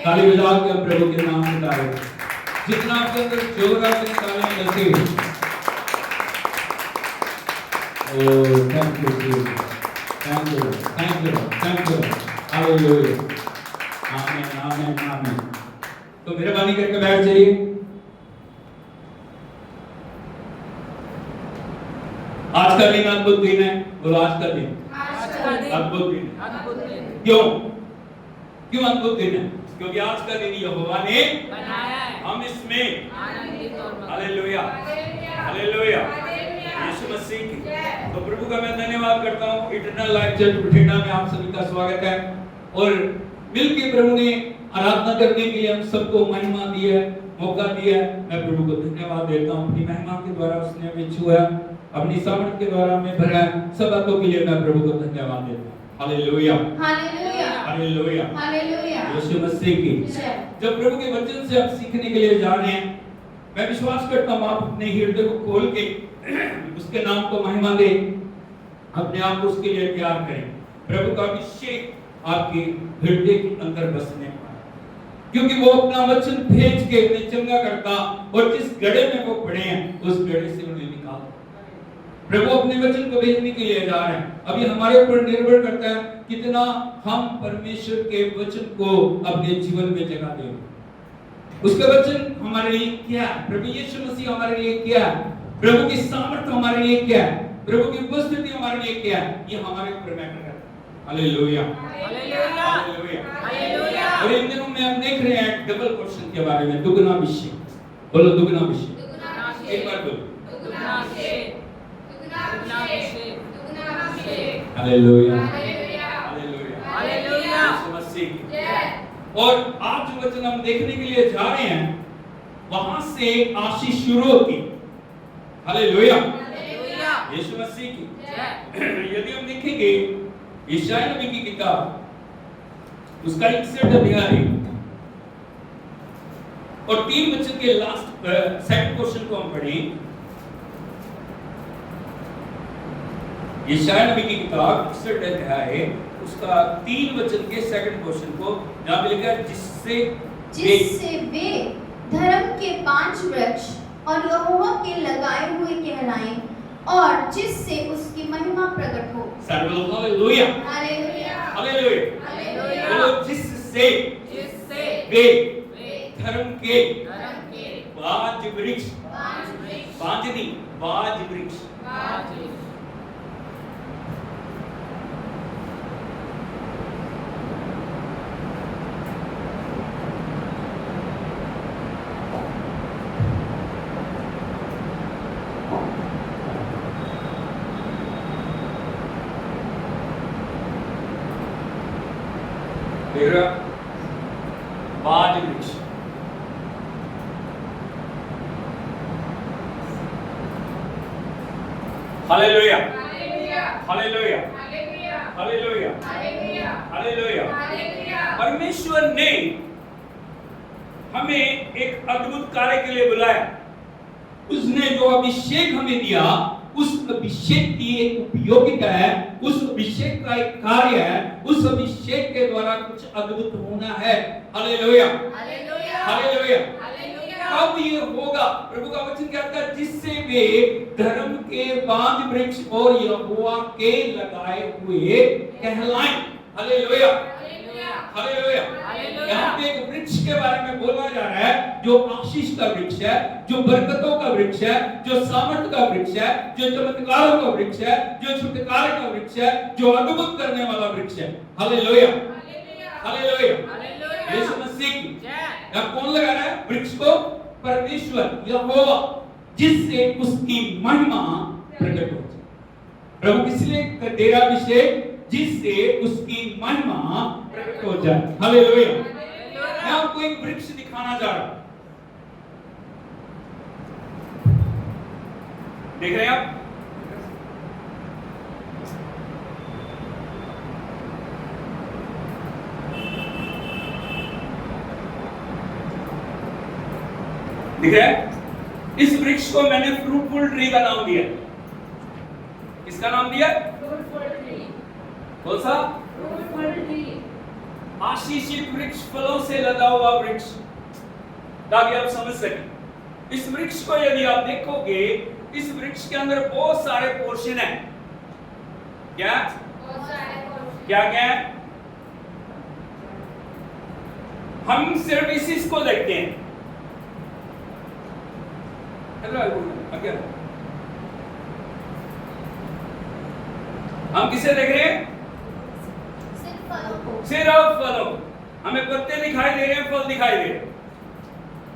ताली बजा के हम प्रभु के नाम से गाएं। जितना आपके अंदर जोर है तालियां लगे। Oh, thank you, Jesus. Thank you, thank you, thank you. Hallelujah. Amen, amen, amen. तो मेहरबानी करके बैठ जाइए। आज का दिन अद्भुत दिन है। बोलो आज का दिन अद्भुत दिन है। क्यों? क्यों अद्भुत दिन है? क्योंकि आज का दिन यहोवा ने बनाया है, हम इसमें आनंदित और हालेलुया, हालेलुया, यीशु मसीह की। तो प्रभु का मैं धन्यवाद करता हूँ। इटर्नल लाइफ चर्च बठिंडा में आप सभी का स्वागत है। और मिलके प्रभु ने आराधना करने के लिए हम सबको महिमा दी है, मौका दिया है। मैं प्रभु को धन्यवाद देता हूँ। अपनी महिमा के द्वारा उसने हमें छुआ, अपनी सामर्थ के द्वारा हमें भरा। सब बातों के लिए मैं प्रभु को धन्यवाद देता हूँ। हालेलुया, हालेलुया, हालेलुया, हालेलुया, यीशु मसीह की। जब प्रभु के वचन से हम सीखने के लिए जा रहे हैं, मैं विश्वास करता हूँ आप अपने हृदय को खोल के उसके नाम को महिमा दे, अपने आप को उसके लिए तैयार करें। प्रभु का अभिषेक आपके हृदय के अंदर बसने पाए, क्योंकि वो अपना वचन भेज के उन्हें चंगा करता और जिस गड्ढे में वो पड़े हैं उस गड्ढे से उन्हें निकालता। प्रभु अपने वचन को भेजने के लिए जा रहे हैं। अभी हमारे ऊपर निर्भर करता है कितना हम परमेश्वर के वचन को अपने जीवन में जगह दें। उसका वचन हमारे लिए क्या है? प्रभु यीशु मसीह हमारे लिए क्या है? प्रभु की सामर्थ्य हमारे लिए क्या है? प्रभु की उपस्थिति हमारे लिए क्या है? ये हमारे ऊपर मैटर करता है। Hallelujah, hallelujah, hallelujah. और इन दिनों में हम देख रहे हैं डबल पोर्शन के बारे में, दुगना अभिषेक। बोलो दुगना अभिषेक, एक बार बोलो दुगना अभिषेक, दुगना अभिषेक, दुगना अभिषेक। हालेलुया, हालेलुया, हालेलुया, यीशु मसीह। और आज जो वचन हम देखने के लिए जा रहे हैं वहां से आशीष शुरू होती। हालेलुया, हालेलुया, यीशु मसीह की जय। यदि हम देखेंगे यशायाह नबी की किताब उसका 61 अध्याय और 3 वचन के लास्ट सेकंड क्वेश्चन को हम पढ़ें। यशायाह नबी की किताब 61 अध्याय उसका 3 वचन के सेकंड क्वेश्चन को जहां पे लिखा है जिससे वे धर्म के 5 वृक्ष और यहोवा के लगाए हुए कहलाएं और जिससे उसकी महिमा प्रकट हो। Hallelujah, hallelujah, hallelujah, hallelujah. जिससे वे धर्म के 5 वृक्ष, 5 नहीं 5 वृक्ष, तेरा 5 वृक्ष। Hallelujah, hallelujah, hallelujah, hallelujah, hallelujah, hallelujah, hallelujah. Hallelujah. परमेश्वर ने हमें एक अद्भुत कार्य के लिए बुलाया। उसने जो अभिषेक हमें दिया, उस अभिषेक की एक उपयोगिता है, उस अभिषेक का एक कार्य है, उस अभिषेक के द्वारा कुछ अद्भुत होना है। Hallelujah, hallelujah, hallelujah. हालेलुया। कब ये होगा? प्रभु का वचन कहता है जिससे वे धर्म के बांज वृक्ष और यहोवा के लगाए हुए कहलाएं। Hallelujah, hallelujah, hallelujah. हालेलुया। यहाँ पे एक वृक्ष के बारे में बोला जा रहा है जो आशीष का वृक्ष है, जो बरकतों का वृक्ष है, जो सामर्थ का वृक्ष है, जो चमत्कारों का वृक्ष है, जो छुटकारे का वृक्ष है, जो अद्भुत करने वाला वृक्ष है। Hallelujah, hallelujah. हालेलुया। यीशु मसीह की जय। यहाँ कौन लगा रहा है वृक्ष को? परमेश्वर यहोवा, जिससे उसकी महिमा प्रकट हो जाए। प्रभु किस लिए दे रहा अभिषेक? जिससे उसकी महिमा प्रकट हो जाए। हालेलुया। मैं आपको एक वृक्ष दिखाना चाह रहा हूं। देख रहे हैं आप? दिख रहा है? इस वृक्ष को मैंने फ्रूटफुल ट्री का नाम दिया। किसका नाम दिया? कौन सा? आशीषित वृक्ष, फलों से लदा हुआ वृक्ष, ताकि आप समझ सकें। इस वृक्ष को यदि आप देखोगे, इस वृक्ष के अंदर बहुत सारे पोर्शन हैं। क्या क्या क्या है? हम सिर्फ इसी को देखते हैं। हम किसे देख रहे हैं? सिर्फ फलों को। सिर्फ फलों। हमें पत्ते दिखाई दे रहे हैं, फल दिखाई दे रहे हैं।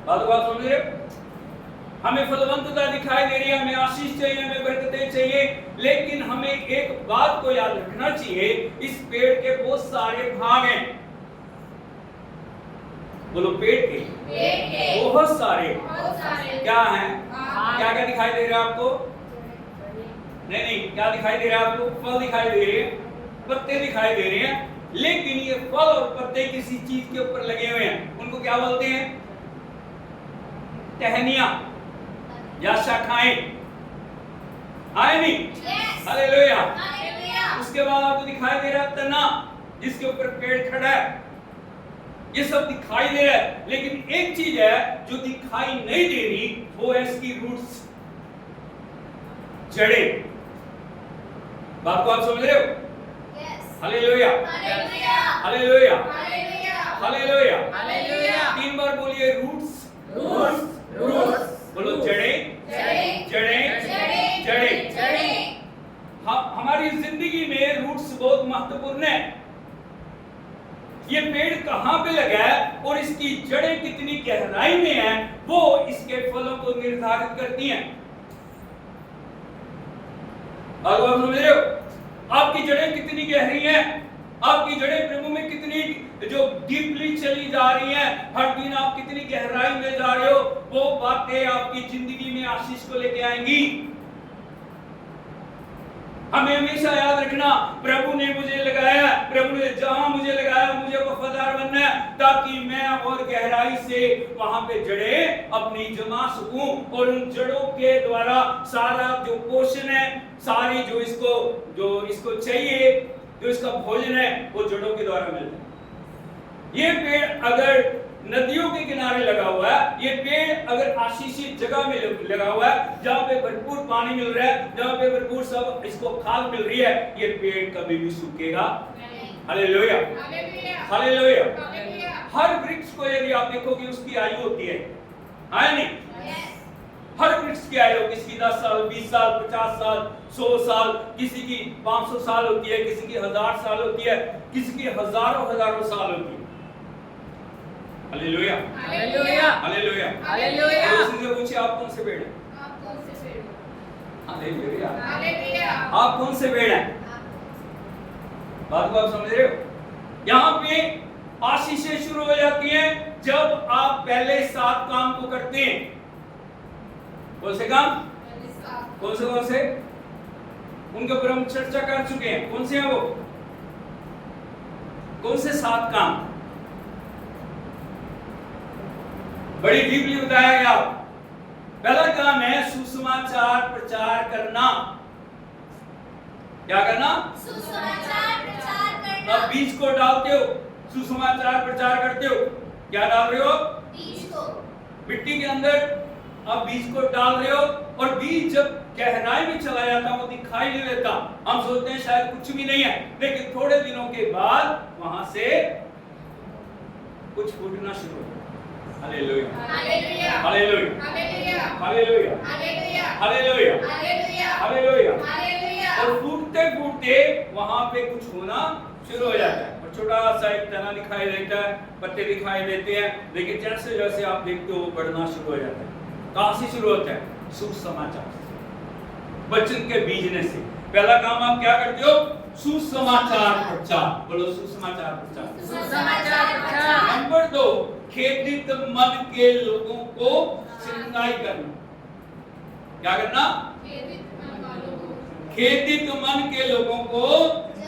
बात समझ रहे हो? हमें फलवंतता दिखाई दे रही है, हमें आशीष चाहिए, हमें बरकतें चाहिए, लेकिन हमें एक बात को याद रखना चाहिए, इस पेड़ के बहुत सारे भाग हैं। बोलो, पेड़ के बहुत सारे क्या हैं? क्या क्या दिखाई दे रहा है आपको? नहीं, क्या दिखाई दे रहा है आपको? फल दिखाई दे रहे हैं, पत्ते दिखाई दे रहे हैं, लेकिन ये फल और पत्ते किसी चीज के ऊपर लगे हुए हैं। उनको क्या बोलते हैं? टहनियां या शाखाएं। आए नहीं? हालेलुया। उसके बाद आपको दिखाई दे रहा है तना, जिसके ऊपर पेड़ खड़ा है। ये सब दिखाई दे रहा है, लेकिन एक चीज है जो दिखाई नहीं दे रही, वो है इसकी रूट्स, जड़ें। बात को आप समझ रहे हो? Hallelujah, hallelujah, hallelujah. 3 बार बोलिए, रूट्स, बोलो, जड़ें, जड़ें। हमारी जिंदगी में रूट्स बहुत महत्वपूर्ण है। ये पेड़ कहां पे लगा है और इसकी जड़ें कितनी गहराई में है, वो इसके फलों को निर्धारित करती हैं। आप समझ रहे हो? आपकी जड़ें कितनी गहरी हैं, आपकी जड़ें प्रभु में कितनी जो डीपली चली जा रही हैं, हर दिन आप कितनी गहराई में जा रहे हो, वो बातें आपकी जिंदगी में आशीष को लेके आएंगी। हमें हमेशा याद रखना, प्रभु ने मुझे लगाया, प्रभु ने जहां मुझे लगाया, मुझे वफादार बनना है, ताकि मैं और गहराई से वहां पे जड़ें अपनी जमा सकूं, और उन जड़ों के द्वारा सारा जो पोषण है, सारी जो इसको चाहिए, जो इसका भोजन है, वो जड़ों के द्वारा मिलता है। ये पेड़ अगर नदियों के किनारे लगा हुआ है, ये पेड़ अगर आशीषित जगह में लगा हुआ है, जहाँ पे भरपूर पानी मिल रहा है, जहाँ पे भरपूर सब इसको खाद मिल रही है, ये पेड़ कभी भी सूखेगा नहीं। Hallelujah, hallelujah. हर वृक्ष को यदि आप देखोगे, उसकी आयु होती है नहीं? हर वृक्ष की आयु, किसी की 10 साल, 20 साल, 50 साल, 100 साल, किसी की 500 साल होती है, किसी की 1000 साल होती है, किसी की हजारों साल होती है। Hallelujah, hallelujah, hallelujah, hallelujah. किसी से पूछिए, आप कौन से पेड़ हैं? Hallelujah, hallelujah. आप कौन से पेड़ हैं? बात को आप समझ रहे हो? यहाँ पे आशीषें शुरू हो जाती हैं जब आप पहले 7 काम को करते हैं। कौन से काम? कौन से? उनके ऊपर हम चर्चा कर चुके हैं। कौन से हैं वो? कौन से 7 काम? बड़ी डीपली बताया गया। पहला काम है सुसमाचार प्रचार करना। क्या करना? सुसमाचार प्रचार करना। अब बीज को डालते हो, सुसमाचार प्रचार करते हो, क्या डाल रहे हो? बीज को मिट्टी के अंदर आप बीज को डाल रहे हो, और बीज जब गहराई में चला जाता वो दिखाई नहीं देता। हम सोचते हैं शायद कुछ भी नहीं है, लेकिन थोड़े दिनों के बाद वहां से कुछ फूटना शुरू हो। Hallelujah hallelujah hallelujah hallelujah hallelujah hallelujah hallelujah hallelujah hallelujah. Hallelujah. और फूटते फूटते वहां पे कुछ होना शुरू हो जाता है, और छोटा सा एक तना दिखाई देता है, पत्ते दिखाई देते हैं, लेकिन जैसे जैसे आप देखते हो वो बढ़ना शुरू हो जाता है। कहां से शुरू होता है? सुसमाचार, वचन के बीजने से। पहला काम आप क्या करते हो? सुसमाचार प्रचार। बोलो सुसमाचार प्रचार। सुसमाचार प्रचार। नंबर 2, खेदित मन के लोगों को चंगाई करना। क्या करना? खेदित मन के लोगों को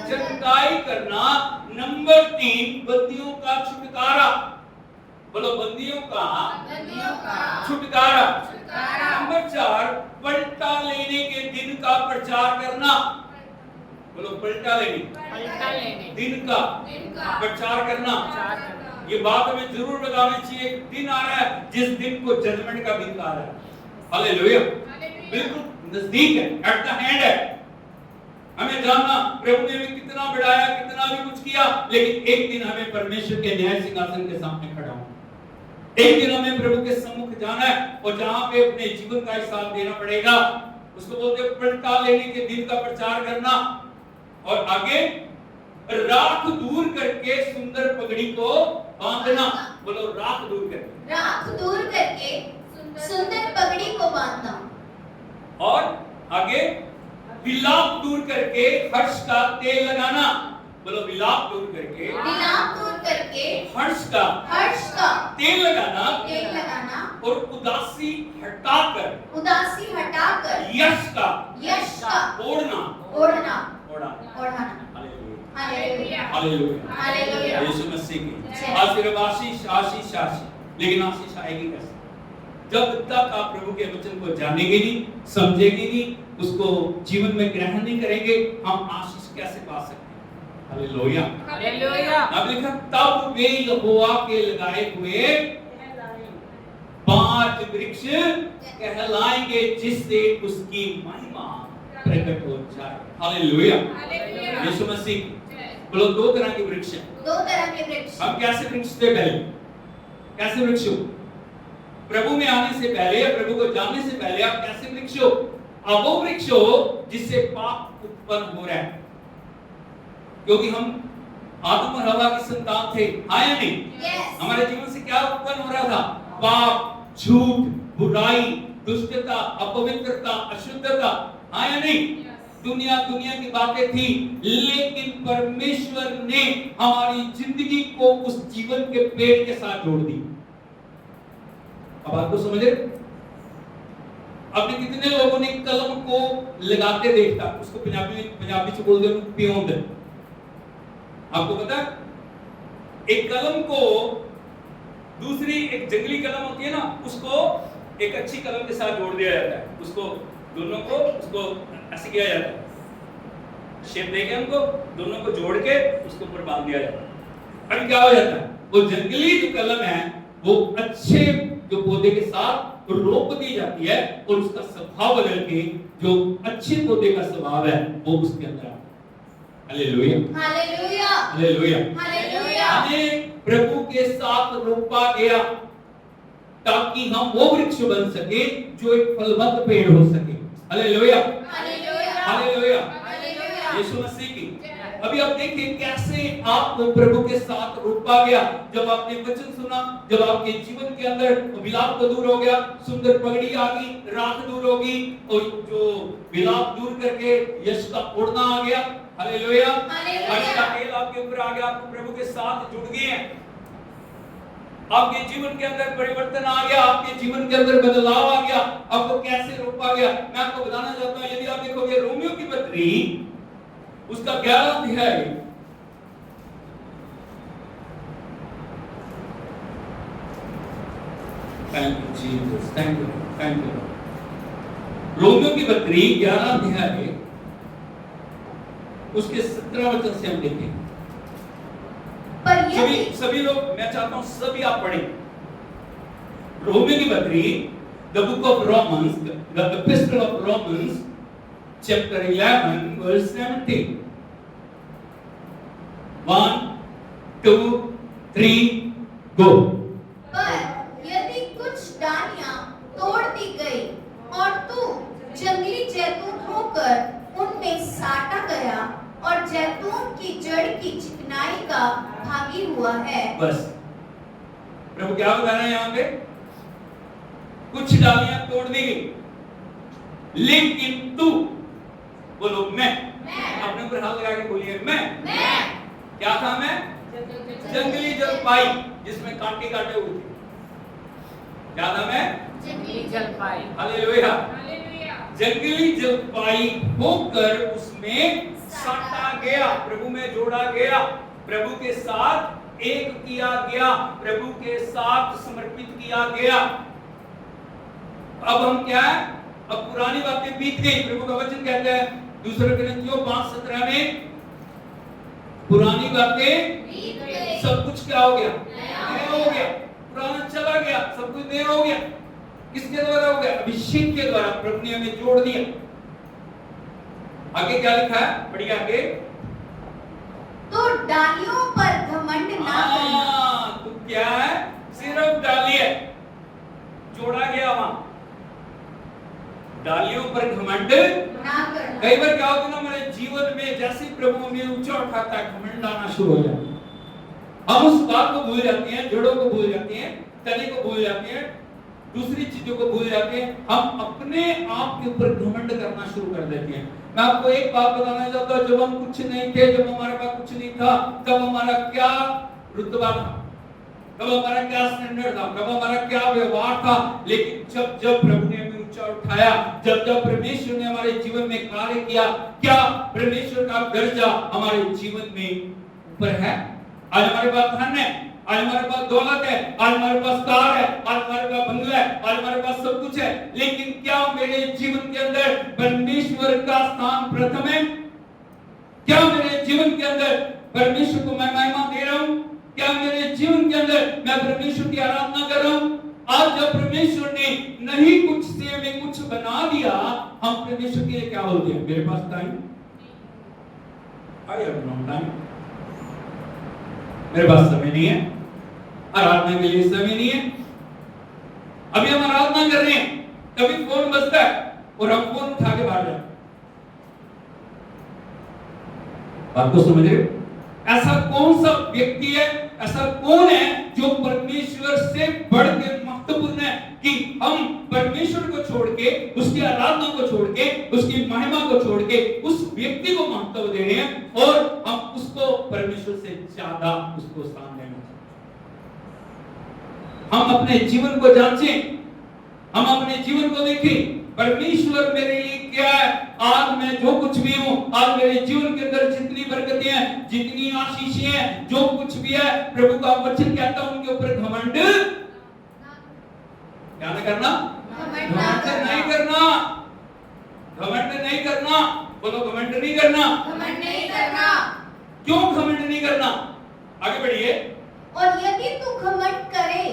चंगाई करना। नंबर 3, बंदियों का छुटकारा। बोलो बंदियों का बंदियों का छुटकारा। छुटकारा। नंबर 4, पलटा लेने के दिन का प्रचार करना। बोलो पलटा लेने पलटा लेने दिन का दिन का प्रचार करना। प्रचार करना। ये बात हमें जरूर बतानी चाहिए। एक दिन आ रहा है जिस दिन को जजमेंट का दिन आ रहा है। हालेलुया, बिल्कुल नजदीक है, एट द हैंड है। हमें जानना प्रभु ने भी कितना बढ़ाया, कितना भी कुछ किया, लेकिन एक दिन हमें परमेश्वर के न्याय सिंहासन के सामने खड़ा होना। एक दिन हमें प्रभु के सम्मुख जाना है, और जहां पे अपने जीवन का हिसाब देना पड़ेगा। उसको बोलते हैं पलटा लेने के दिन का प्रचार करना। और आगे राख दूर करके सुंदर पगड़ी को बांधना। बोलो राख दूर करके। राख दूर करके सुंदर पगड़ी को बांधना। और आगे विलाप दूर करके हर्ष का तेल लगाना। बोलो विलाप दूर करके विलाप दूर करके हर्ष का तेल लगाना। लगाना। और उदासी हटाकर उदासी हटाकर यश का ओढ़ना। ओढ़ना ओढ़ाना। ओढ़ाना। Hallelujah hallelujah hallelujah hallelujah. यीशु मसीह की जय। आज सिर्फ आशीष आशीष आशीष, लेकिन आशीष आएगी कैसे? जब तक आप प्रभु के वचन को जानेंगे नहीं, समझेंगे नहीं, उसको जीवन में ग्रहण नहीं करेंगे, हम आशीष कैसे पा सकते हैं? Hallelujah hallelujah. अब लिखा तब वे यहोवा के लगाए हुए 5 वृक्ष कहलाएंगे, जिससे उसकी महिमा प्रकट हो जाए। Hallelujah hallelujah. यीशु मसीह। बोलो 2 तरह के वृक्ष हैं। 2 तरह के वृक्ष। हम कैसे वृक्ष थे पहले? कैसे वृक्ष हो? प्रभु में आने से पहले या प्रभु को जानने से पहले आप कैसे वृक्ष हो? अब वो वृक्ष हो जिससे पाप उत्पन्न हो रहा है, क्योंकि हम आदम और हवा की संतान थे। हाँ या नहीं? Yes. हमारे जीवन से क्या उत्पन्न हो रहा था? पाप, झूठ, बुराई, दुष्टता, अपवित्रता, अशुद्धता। हाँ या नहीं? दुनिया की बातें थी, लेकिन परमेश्वर ने हमारी जिंदगी को उस जीवन के पेड़ के साथ जोड़ दी। अब आपको समझ रहे? आपने कितने लोगों ने कलम को लगाते देखा? उसको पंजाबी से बोलते हैं पियोंद। आपको पता है? एक कलम को दूसरी एक जंगली कलम होती है ना, उसको एक अच्छी कलम के साथ जोड़ दिया जाता है। उसको दोनों को उसको ऐसे किया जाता है, शेप देके हमको दोनों को जोड़ के उसके ऊपर बांध दिया जाता है। अब क्या हो जाता है? वो जंगली जो कलम है वो अच्छे जो पौधे के साथ रोप दी जाती है, और उसका स्वभाव बदल के जो अच्छे पौधे का स्वभाव है वो उसके अंदर आता है। Hallelujah hallelujah hallelujah. हालेलुया। हमें प्रभु के साथ रोपा गया ताकि हम वो वृक्ष बन सके जो एक फलवंत पेड़ हो सके। Hallelujah hallelujah hallelujah hallelujah. यीशु मसीह की। अभी आप देखिए कैसे आपको प्रभु के साथ रोपा गया। जब आपने वचन सुना, जब आपके जीवन के अंदर विलाप तो दूर हो गया, सुंदर पगड़ी आ गई, राख दूर हो गई, और जो विलाप दूर करके यश का ओढ़ना आ गया। Hallelujah hallelujah. हर्ष का तेल आपके ऊपर आ गया, आपको प्रभु के साथ जुड़ गए हैं। आपके जीवन के अंदर परिवर्तन आ गया, आपके जीवन के अंदर बदलाव आ गया, आपको कैसे रोका गया? मैं आपको बताना चाहता हूं, यदि आप देखोगे रोमियो की पत्री उसका 11वां अध्याय, thank you Jesus, thank you. Romeo की पत्री 11वां अध्याय उसके 17 वचन से हम देखें। पर सभी लोग, मैं चाहता हूं सभी आप पढ़ें रोमियो की पत्री, the book of Romans, the epistle of Romans, chapter 11 verse 17। 1 2 3 go. पर यदि कुछ डालियां तोड़ दी गई और तू जंगली जैतून होकर उनमें साटा गया और जैतून की जड़ की चिकनाई का भागी हुआ है। बस प्रभु क्या बता रहे हैं यहाँ पे? कुछ डालियां तोड़ दी गई, लेकिन तू, बोलो मैं, अपने ऊपर हाथ लगा के बोलिए मैं। क्या था मैं? जंगली जलपाई जिसमें कांटे काटे हुए थे। क्या था मैं? जंगली जलपाई। हालेलुया। हालेलुया। जंगली जलपाई होकर उसमें साटा गया, प्रभु में जोड़ा गया, प्रभु के साथ एक किया गया, प्रभु के साथ समर्पित किया गया। अब हम क्या है? अब पुरानी बातें बीत गई। प्रभु का वचन कहता है 2 कोरिन्थियों 5:17 में, पुरानी बातें बीत गई, सब कुछ क्या हो गया? नया नया हो गया। पुराना चला गया, सब कुछ नया हो गया। किसके द्वारा हो गया? अभिषेक के द्वारा प्रभु ने हमें जोड़ दिया। आगे क्या लिखा है? पढ़िए आगे। तो डालियों पर घमंड ना करना। तो क्या है? सिर्फ डाली है, जोड़ा गया वहां। डालियों पर घमंड ना करना। कई बार क्या होता है ना हमारे जीवन में, जैसे प्रभु हमें ऊंचा उठाता है, घमंड आना शुरू हो जाता है। हम उस बात को भूल जाते हैं, जड़ों को भूल जाते हैं, तने को भूल जाते हैं, दूसरी चीजों को भूल जाते हैं। हम अपने आप के ऊपर घमंड करना शुरू कर देते हैं। मैं आपको एक बात बताना चाहता हूं, जब हम कुछ नहीं थे, जब हमारे पास कुछ नहीं था, तब हमारा क्या रुतबा था, तब हमारा क्या स्टैंडर्ड था, तब हमारा क्या व्यवहार था। लेकिन जब जब प्रभु ने हमें ऊंचा उठाया, जब जब परमेश्वर ने हमारे जीवन में कार्य किया, क्या परमेश्वर का दर्जा हमारे जीवन में ऊपर है। आज हमारे पास धन है, आज हमारे पास दौलत है, आज हमारे पास कार है, आज हमारे पास बंगला है, आज हमारे पास सब कुछ है, लेकिन क्या मेरे जीवन के अंदर परमेश्वर का स्थान प्रथम है? क्या मेरे जीवन के अंदर परमेश्वर को मैं महिमा दे रहा हूं? क्या मेरे जीवन के अंदर मैं परमेश्वर की आराधना कर रहा हूं? आज जब परमेश्वर ने नहीं कुछ से हमें कुछ बना दिया, हम परमेश्वर के लिए क्या बोलते हैं? मेरे पास time, I have no time, मेरे पास समय नहीं है, आराधना के लिए समय नहीं है। अभी हम आराधना कर रहे हैं, तभी फोन बजता है और हम फोन उठा के बाहर जाते हैं। बात को समझ रहे हो? ऐसा कौन सा व्यक्ति है, ऐसा कौन है जो परमेश्वर से बढ़ के महत्वपूर्ण है कि हम परमेश्वर को छोड़ के, उसकी आराधना को छोड़ के, उसकी महिमा को छोड़ के उस व्यक्ति को महत्व दे रहे हैं और हम उसको परमेश्वर से ज्यादा उसको स्थान देना चाहते हैं। हम अपने जीवन को जांचें, हम अपने जीवन को देखें, परमेश्वर मेरे लिए क्या है। आज मैं जो कुछ भी हूं, आज मेरे जीवन के अंदर जितनी बरकतें हैं, जितनी आशीषें हैं, जो कुछ भी है, प्रभु का वचन कहता है उनके ऊपर घमंड क्या ना करना? घमंड नहीं करना, घमंड नहीं करना। बोलो घमंड नहीं करना। घमंड नहीं करना। क्यों घमंड नहीं करना? आगे बढ़िए। और यदि तू घमंड करे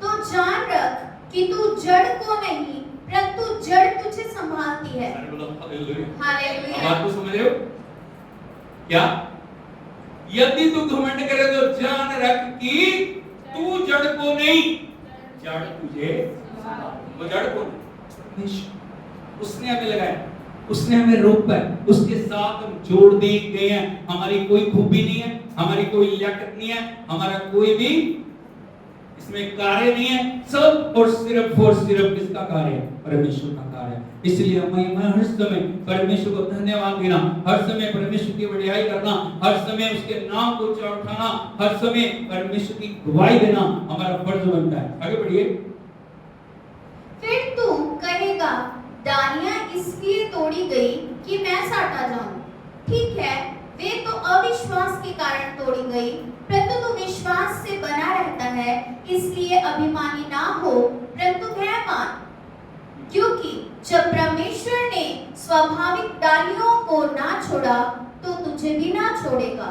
तो जान रख कि तू जड़ को नहीं, परंतु जड़ तुझे संभालती है। हालेलुया। बात को समझ रहे हो क्या? यदि तू घमंड करे तो जान रख कि तू जड़ को नहीं, जड़ तुझे, वो जड़ को नहीं, उसने हमें लगाया, उसने हमें रोका है, उसके साथ हम जोड़ दिए गए हैं। हमारी कोई खूबी नहीं है, हमारी कोई लियाकत नहीं है, हमारा कोई भी इसमें कार्य नहीं है। सब और सिर्फ किसका कार्य है? परमेश्वर का कार्य है। इसलिए हमें हर समय परमेश्वर को धन्यवाद देना, हर समय परमेश्वर की बढ़ाई करना, हर समय उसके नाम को ऊंचा उठाना, हर समय परमेश्वर की गवाही देना हमारा फर्ज बनता है। आगे बढ़िए। फिर तू कहेगा, डालियां इसलिए तोड़ी गई कि मैं साटा जाऊं। ठीक है, वे तो अविश्वास के कारण तोड़ी गई, परंतु तू विश्वास से बना रहता है, इसलिए अभिमानी ना हो, परंतु भय मान, क्योंकि जब परमेश्वर ने स्वाभाविक डालियों को ना छोड़ा तो तुझे भी ना छोड़ेगा।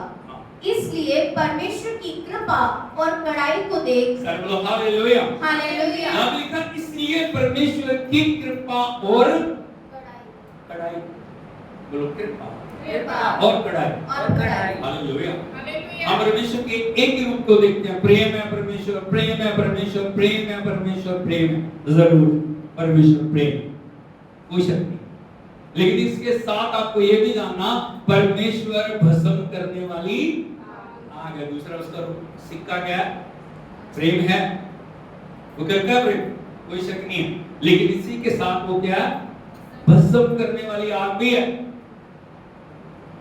इसलिए परमेश्वर की कृपा और कड़ाई को देख। Hallelujah, hallelujah. यहाँ लिखा इसलिए परमेश्वर की कृपा और कड़ाई, बोलो कृपा और कड़ाई। हालेलुया। हम परमेश्वर के एक ही रूप को देखते हैं, प्रेम है परमेश्वर, प्रेम है परमेश्वर, प्रेम है परमेश्वर, प्रेम है जरूर परमेश्वर, प्रेम, कोई शक नहीं। लेकिन इसके साथ आपको यह भी जानना, परमेश्वर भस्म करने वाली आग है। दूसरा उसका सिक्का क्या है? प्रेम है। वो करता है प्रेम, कोई शक नहीं है। लेकिन इसी के साथ वो क्या है? भस्म करने वाली आग भी है।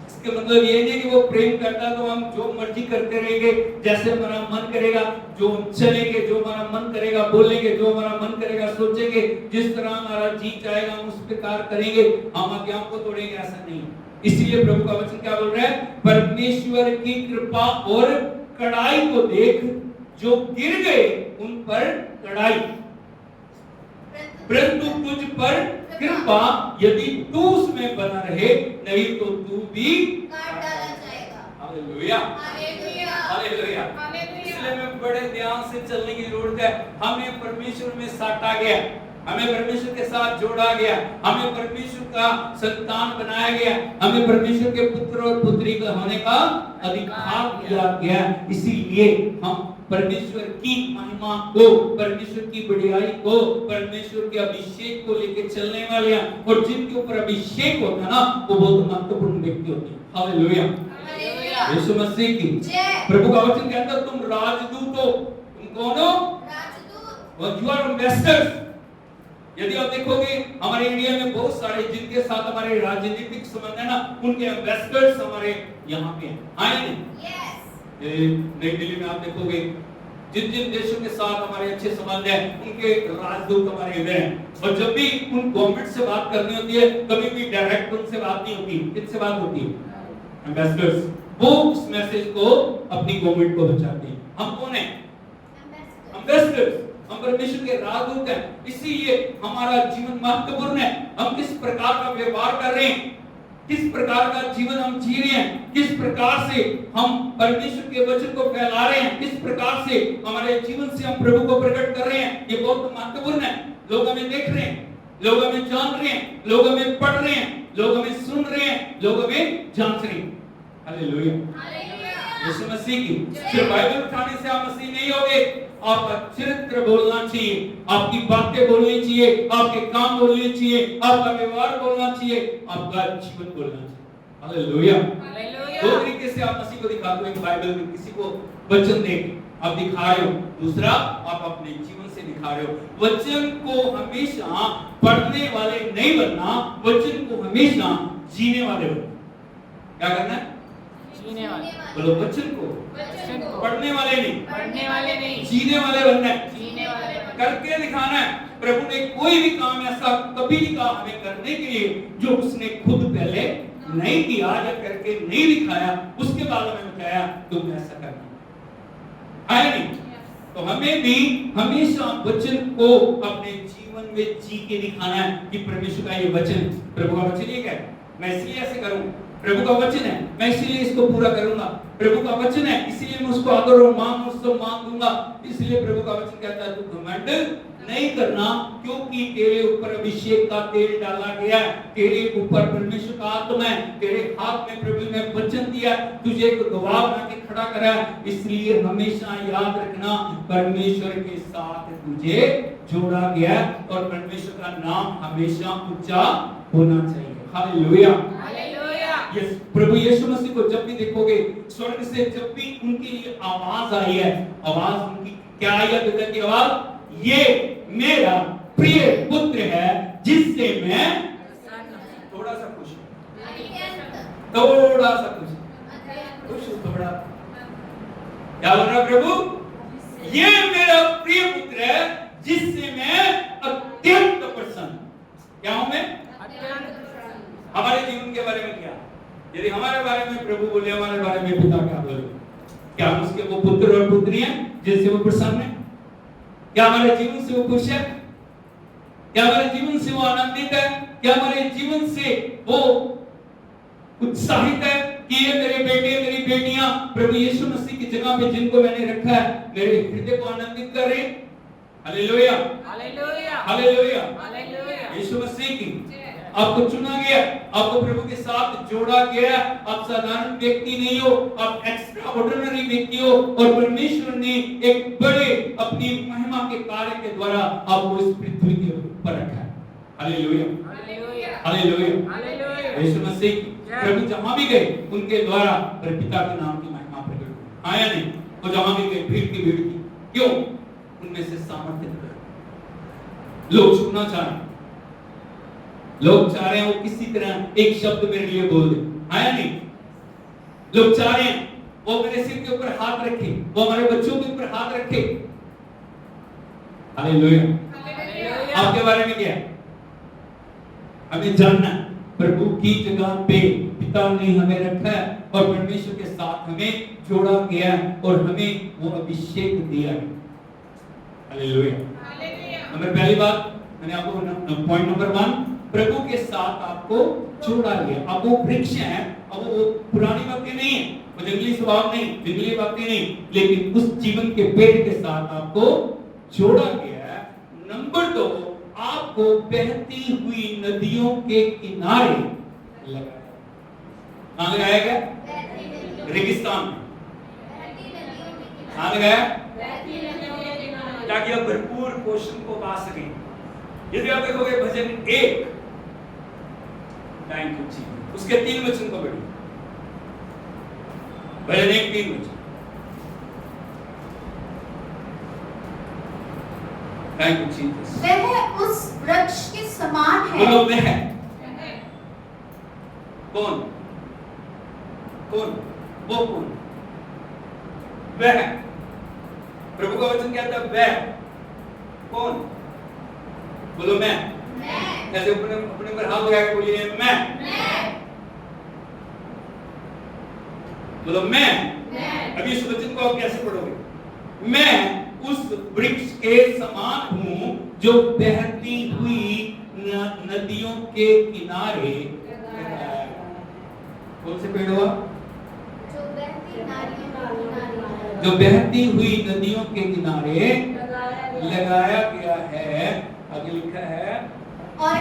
इसका मतलब ये नहीं कि वो प्रेम करता तो हम जो मर्जी करते रहेंगे, जैसे हमारा मन करेगा, जो चलेंगे, जो हमारा मन करेगा बोलेंगे, जो हमारा मन करेगा सोचेंगे, जिस तरह हमारा जी चाहेगा हम उस प्रकार करेंगे, हम आज्ञाओं को तोड़ेंगे, ऐसा नहीं। इसीलिए प्रभु का वचन क्या बोल रहा है? परमेश्वर की कृपा और कड़ाई को देख, जो गिर गए उन पर कड़ाई, परंतु तुझ पर कृपा, यदि तू उसमें बना रहे, नहीं तो तू भी काट डाला जाएगा। Hallelujah, hallelujah, hallelujah. इसलिए में बड़े ध्यान से चलने की जरूरत है। हमें परमेश्वर में साटा गया, हमें परमेश्वर के साथ जोड़ा गया, हमें परमेश्वर का संतान बनाया गया, हमें परमेश्वर के पुत्र और पुत्री का होने का अधिकार दिया गया। इसीलिए हम परमेश्वर की महिमा को, परमेश्वर की बढ़ाई को, परमेश्वर के अभिषेक को लेके चलने वाले हैं। और जिनके ऊपर अभिषेक होता है ना, वो बहुत महत्वपूर्ण व्यक्ति होते हैं। हालेलुया, यीशु मसीह की जय। प्रभु का वचन कहता है तुम राजदूत हो। तुम कौन हो? राजदूत। You are ambassadors. यदि आप देखोगे हमारे इंडिया में बहुत सारे जिनके साथ हमारे राजनीतिक संबंध है ना, उनके एम्बेसडर्स हमारे यहाँ पे हैं, आए नहीं? यस। नई दिल्ली में आप देखोगे जिन जिन देशों के साथ हमारे अच्छे संबंध हैं, उनके राजदूत हमारे इधर हैं। और जब भी उन गवर्नमेंट से बात करनी होती है, कभी भी डायरेक्ट उनसे बात नहीं होती। किससे बात होती है? एम्बेसडर्स। वो उस मैसेज को अपनी गवर्नमेंट को पहुंचाते हैं। हम कौन हैं? एम्बेसडर्स। हम परमेश्वर के राजदूत हैं। इसीलिए हमारा जीवन महत्वपूर्ण है। हम किस प्रकार का व्यवहार कर रहे हैं, किस प्रकार का जीवन हम जी रहे हैं, किस प्रकार से हम परमेश्वर के वचन को फैला रहे हैं, किस प्रकार से हमारे जीवन से हम प्रभु को प्रकट कर रहे हैं, ये बहुत महत्वपूर्ण है। लोग हमें देख रहे हैं, लोग हमें जान रहे हैं, लोग हमें पढ़ रहे हैं, लोग हमें सुन रहे हैं, लोग हमें जांच रहे हैं। हालेलुया, यीशु मसीह की। सिर्फ बाइबल उठाने से आप मसीह नहीं होगे। आपका चरित्र बोलना चाहिए, आपकी बातें बोलनी चाहिए, आपके काम बोलने चाहिए, आपका व्यवहार बोलना चाहिए, आपका जीवन बोलना चाहिए। हालेलुया। दो तरीके से आप मसीह को दिखाते हो। एक बाइबल में किसी को वचन दे आप दिखा रहे हो, दूसरा आप अपने जीवन से दिखा रहे हो। वचन को हमेशा पढ़ने वाले नहीं बनना, वचन को हमेशा जीने वाले बनना। क्या करना है? जीने वाले। बोलो, वचन को पढ़ने वाले नहीं, जीने वाले बनना है, करके दिखाना है। प्रभु ने कोई भी काम ऐसा कभी नहीं कहा हमें करने के लिए जो उसने खुद पहले नहीं किया या करके नहीं दिखाया, उसके बाद हमें बताया तुम ऐसा करना है नहीं। तो हमें भी हमेशा वचन को अपने जीवन में जी के दिखाना है कि परमेश्वर का ये वचन, प्रभु का वचन ये क्या है, मैं इसलिए ऐसे करूं, प्रभु का वचन है मैं इसीलिए इसको पूरा करूंगा, प्रभु का वचन है इसलिए मैं उसको आदर और मान उसको मान दूंगा। इसलिए प्रभु का वचन कहता है तू घमंड नहीं करना, क्योंकि तेरे ऊपर अभिषेक का तेल डाला गया है, तेरे ऊपर परमेश्वर का आत्मा है, तेरे हाथ में प्रभु ने वचन दिया, तुझे एक गवाह बना के खड़ा करा है। इसलिए हमेशा याद रखना परमेश्वर के साथ तुझे जोड़ा गया और परमेश्वर का नाम हमेशा ऊंचा होना चाहिए। Hallelujah, yes. प्रभु यीशु मसीह को जब भी देखोगे स्वर्ग से जब भी उनके लिए आवाज आई है, आवाज उनकी क्या आई है? पिता की आवाज, ये मेरा प्रिय पुत्र है जिससे मैं थोड़ा सा खुश हूं, थोड़ा सा खुश हूं, थोड़ा। क्या बोल रहा प्रभु? ये मेरा प्रिय पुत्र है जिससे मैं अत्यंत प्रसन्न। क्या हूं मैं? हमारे जीवन के बारे में क्या? यदि हमारे बारे में प्रभु बोले, हमारे बारे में पिता क्या बोले? क्या हम उसके वो पुत्र और पुत्री हैं जिनसे वो प्रसन्न है? क्या हमारे जीवन से वो खुश है? क्या हमारे जीवन से वो आनंदित है? क्या हमारे जीवन से वो उत्साहित है कि ये मेरे बेटे मेरी बेटियां प्रभु यीशु मसीह की जगह पे जिनको मैंने रखा है मेरे हृदय को आनंदित कर रहे? Hallelujah, hallelujah, hallelujah, hallelujah. यीशु मसीह की आपको चुना गया, आपको प्रभु के साथ जोड़ा गया। आप साधारण व्यक्ति नहीं हो, आप एक्स्ट्रा ऑर्डिनरी व्यक्ति हो और परमेश्वर ने एक बड़े अपनी महिमा के कार्य के द्वारा आपको इस पृथ्वी के ऊपर रखा है। Hallelujah, hallelujah, hallelujah, hallelujah. यीशु मसीह प्रभु जहां भी गए उनके द्वारा पिता के नाम की महिमा प्रकट हुई। आया नहीं, वो जहां भी गए भीड़ की क्यों? उनमें से सामर्थ्य लोग सुनना चाह रहे हैं, लोग चाह रहे हैं वो किसी तरह एक शब्द मेरे लिए बोल दे। आया नहीं, लोग चाह रहे हैं वो मेरे सिर के ऊपर हाथ रखे, वो हमारे बच्चों के ऊपर हाथ रखे। हालेलुया, आपके बारे में क्या है? हमें जानना प्रभु की जगह पे पिता ने हमें रखा है और परमेश्वर के साथ हमें जोड़ा गया है और हमें वो अभिषेक दिया है। हालेलुया। नंबर पहली बात मैंने आपको पॉइंट नंबर 1, प्रभु के साथ आपको जोड़ा गया। अब वो वृक्ष है, अब वो पुरानी बातें नहीं है, वो जंगली स्वभाव नहीं, जंगली बातें नहीं, लेकिन उस जीवन के पेड़ के साथ आपको जोड़ा गया है। नंबर 2, आपको बहती हुई नदियों के किनारे लगाया। कहां लगाया गया? रेगिस्तान में। कहां लगाया? ताकि आप भरपूर पोषण को पा सकें। यदि आप देखोगे भजन 1, थैंक यू जी, उसके 3 वचन को पढ़िए। भजन 1 3 वचन। Thank you Jesus. वह उस वृक्ष के समान है। बोलो वह। कौन? कौन? वो कौन? वह। प्रभु का वचन क्या था? वह। कौन? बोलो मैं। ऐसे अपने पर हाथ लगा के बोलिए मैं। बोलो मैं। अभी इस वचन को आप कैसे पढ़ोगे? मैं उस वृक्ष के समान हूं जो बहती हुई नदियों के किनारे। कौन से पेड़ हुआ? जो बहती हुई नदियों के किनारे लगाया गया है। आगे लिखा है और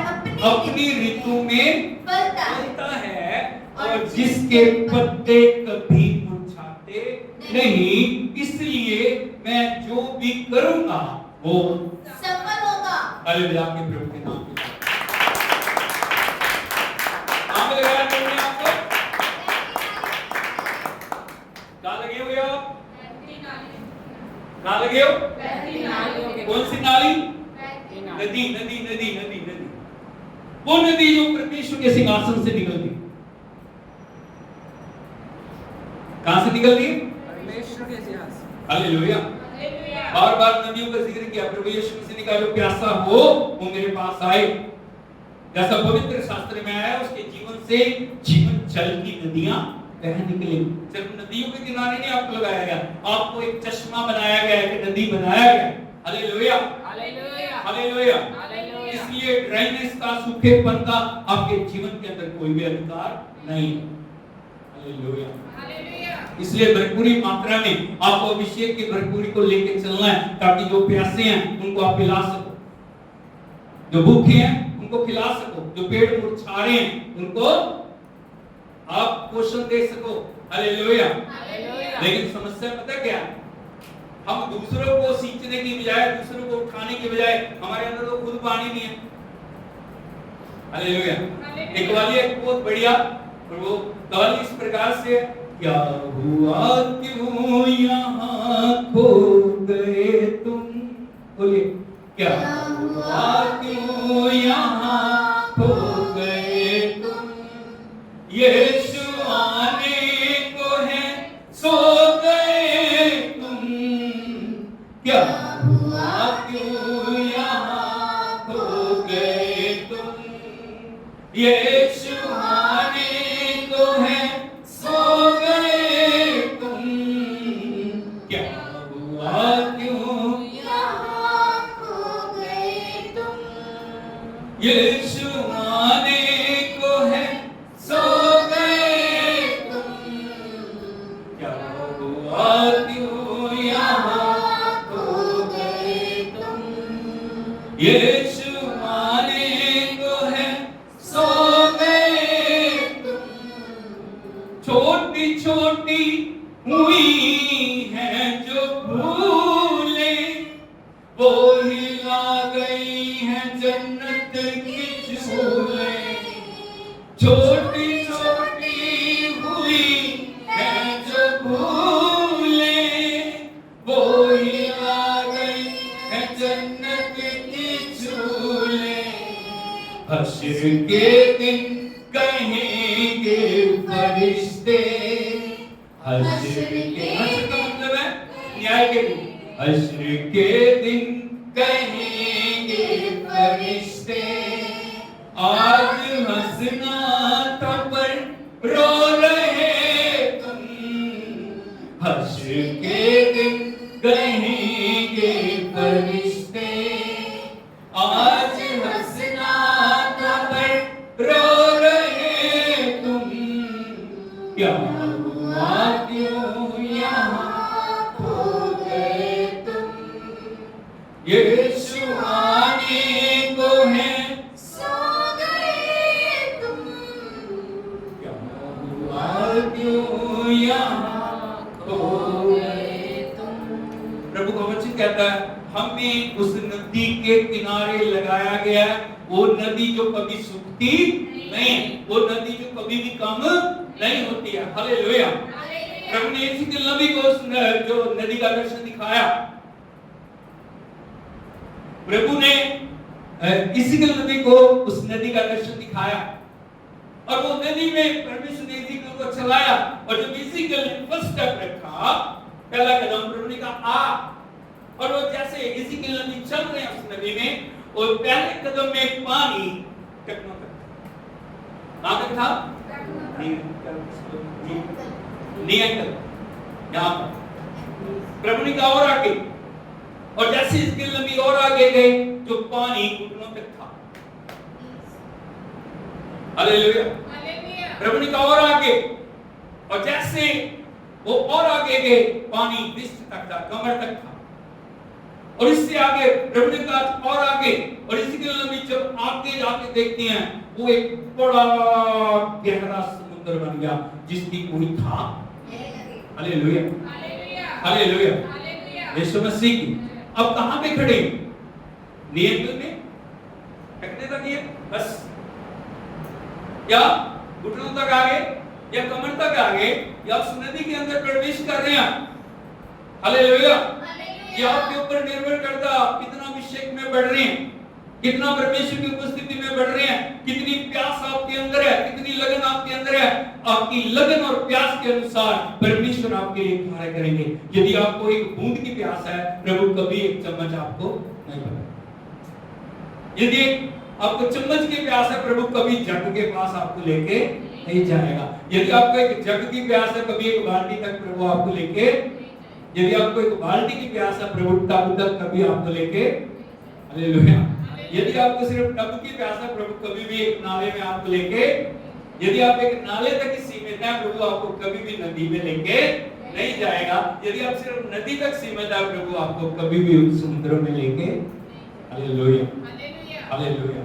अपनी ऋतु में फलता है और जिसके पत्ते कभी मुरझाते नहीं, इसलिए मैं जो भी करूंगा वो सफल होगा। हालेलुया के प्रभु के नाम पे। नाम लगाया तुमने आपको? कहां लगे हुए हो? कहां लगे हो? कौन सी नाली? नदी नदी नदी नदी नदी। वो नदी जो परमेश्वर के सिंहासन से निकलती। कहां से निकलती? परमेश्वर के सिंहासन। हालेलुया। बार बार नदियों का जिक्र किया। प्रभु यीशु मसीह ने कहा जो प्यासा हो वो मेरे पास आए। जैसा पवित्र शास्त्र में आया उसके जीवन से जीवन जल की नदियां बह निकली। सिर्फ नदियों के किनारे नहीं आपको लगाया गया, आपको एक चश्मा बनाया गया, एक नदी बनाया गया। Hallelujah, hallelujah, hallelujah. हालेलुया। इसलिए ड्राइनेस का, सूखेपन का आपके जीवन के अंदर कोई भी अधिकार नहीं। Hallelujah, hallelujah. इसलिए भरपूरी मात्रा में आपको अभिषेक की भरपूरी को लेकर चलना है ताकि जो प्यासे हैं उनको आप पिला सको, जो भूखे हैं उनको खिला सको, जो पेट मुरझा रहे हैं उनको आप पोषण दे सको। Hallelujah, hallelujah. लेकिन समस्या पता क्या है? हम दूसरों को सींचने की बजाय, दूसरों को उठाने की बजाय हमारे अंदर तो खुद पानी नहीं है। हालेलुया। एक वाली एक बहुत बढ़िया और वो कहानी इस प्रकार से, क्या हुआ क्यों यहाँ खो गए तुम? बोलिए, क्या हुआ क्यों यहाँ यीशु आने को है, सो गए तुम, क्या हुआ क्यों यहाँ खो गए तुम? यीशु आने को है, सो गए तुम, क्या हुआ क्यों यहाँ खो गए तुम? यीशु आने को है, सो गए तुम, क्या हुआ क्यों यहाँ खो गए तुम? यीशु आने को है, सो गए तुम। छोटी छोटी हुई हैं जो भूलें, वो हिला गई हैं जन्नत की झूलें। छोटी छोटी हुई हैं जो भूलें, वो हिला गई हैं जन्नत की झूलें। हश्र के दिन कहेंगे फरिश्ते, हश्र का मतलब है न्याय के दिन। हश्र के दिन कहेंगे फरिश्ते, आज हंसना था पर रो रहे तुम। हश्र के दिन कहेंगे फरिश्ते, आज हंसना था पर रो रहे तुम, क्या हुआ क्यों यहाँ खो गए तुम? यीशु आने को है, सो गए तुम। क्या हुआ क्यों यहाँ खो गए तुम? प्रभु का वचन कहता है, हमें उस नदी के किनारे लगाया गया है। वो नदी जो कभी सूखती नहीं, वो नदी जो कभी भी कम नहीं होती है। हालेलुया। प्रभु ने इसीकल नबी को जो नदी का दर्शन दिखाया, प्रभु ने इसीकल नबी को उस नदी का दर्शन दिखाया, और वो नदी में परमेश्वर ने इसीकल को चलाया। और जब इसीकल ने फर्स्ट स्टेप रखा, पहला कदम, प्रभु ने कहा आ, और वो जैसे इसीकल नदी चल रहे हैं उस नदी में, और पहले कदम में पानी टकना तक था, नियंत्रण यहाँ पर प्रभु ने कहा और आगे, और जैसे इसके नबी और आगे गए जो पानी घुटनों तक था। हालेलुया। प्रभु ने कहा और आगे, और जैसे वो और आगे गए पानी रिस्ट तक था, कमर तक था। और इससे आगे प्रभु ने कहा और आगे, और इसी के नबी जब आगे जाके देखते हैं वो एक बड़ा गहरा समुद्र बन गया जिसकी कोई था। हालेलुया, हालेलुया, यीशु मसीह की। अब कहां पे खड़े? नियंत्रण में, टकने तक ये बस, या घुटनों तक आगे, या कमर तक आगे, या उस नदी के अंदर प्रवेश कर रहे हैं। हालेलुया। ये आपके ऊपर निर्भर करता है आप कितना अभिषेक में बढ़ रहे हैं, कितना परमेश्वर की उपस्थिति में बढ़ रहे हैं, कितनी प्यास आपके अंदर है, कितनी लगन आपके अंदर है। आपकी लगन और प्यास के अनुसार परमेश्वर आपके लिए कार्य करेंगे। यदि आपको एक बूंद की प्यास है, प्रभु कभी एक चम्मच आपको नहीं भरेगा। यदि आपको चम्मच की प्यास है, प्रभु कभी जग के पास आपको लेके नहीं जाएगा। यदि आपको एक जग की प्यास है, कभी एक बाल्टी तक प्रभु आपको लेके, यदि आपको एक बाल्टी की प्यास है, प्रभु टब तक कभी आपको लेके, हालेलुया। यदि आपको सिर्फ टब की प्यास है, प्रभु कभी भी एक नाले में आपको लेके, यदि आप एक नाले तक ही सीमित है, प्रभु आपको कभी भी नदी में लेके नहीं जाएगा। यदि आप सिर्फ नदी तक सीमित है, प्रभु आपको कभी भी उस समुद्र में लेके, हालेलुया, हालेलुया।